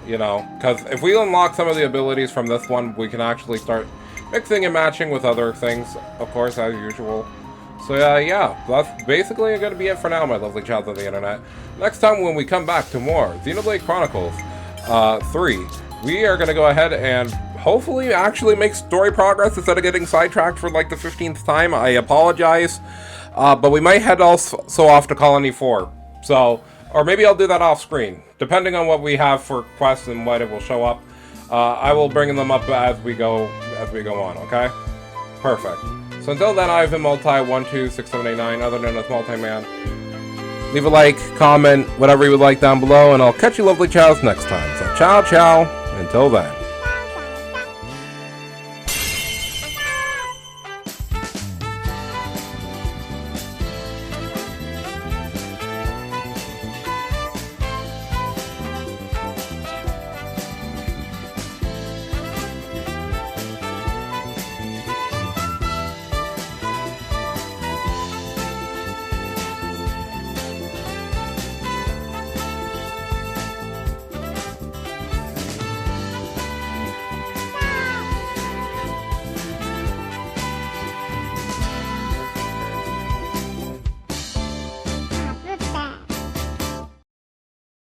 A: you know, because if we unlock some of the abilities from this one, we can actually start mixing and matching with other things, of course, as usual. So yeah, that's basically going to be it for now, my lovely child of the internet. Next time when we come back to more Xenoblade Chronicles 3, we are going to go ahead and hopefully actually make story progress instead of getting sidetracked for like the 15th time. I apologize, but we might head also off to Colony 4. So, or maybe I'll do that off screen, depending on what we have for quests and when it will show up. I will bring them up as we go on, okay? Perfect. So until then, I've been Multi126789, other known as Multi-Man. Leave a like, comment, whatever you would like down below, and I'll catch you lovely chows next time. So ciao, ciao, until then.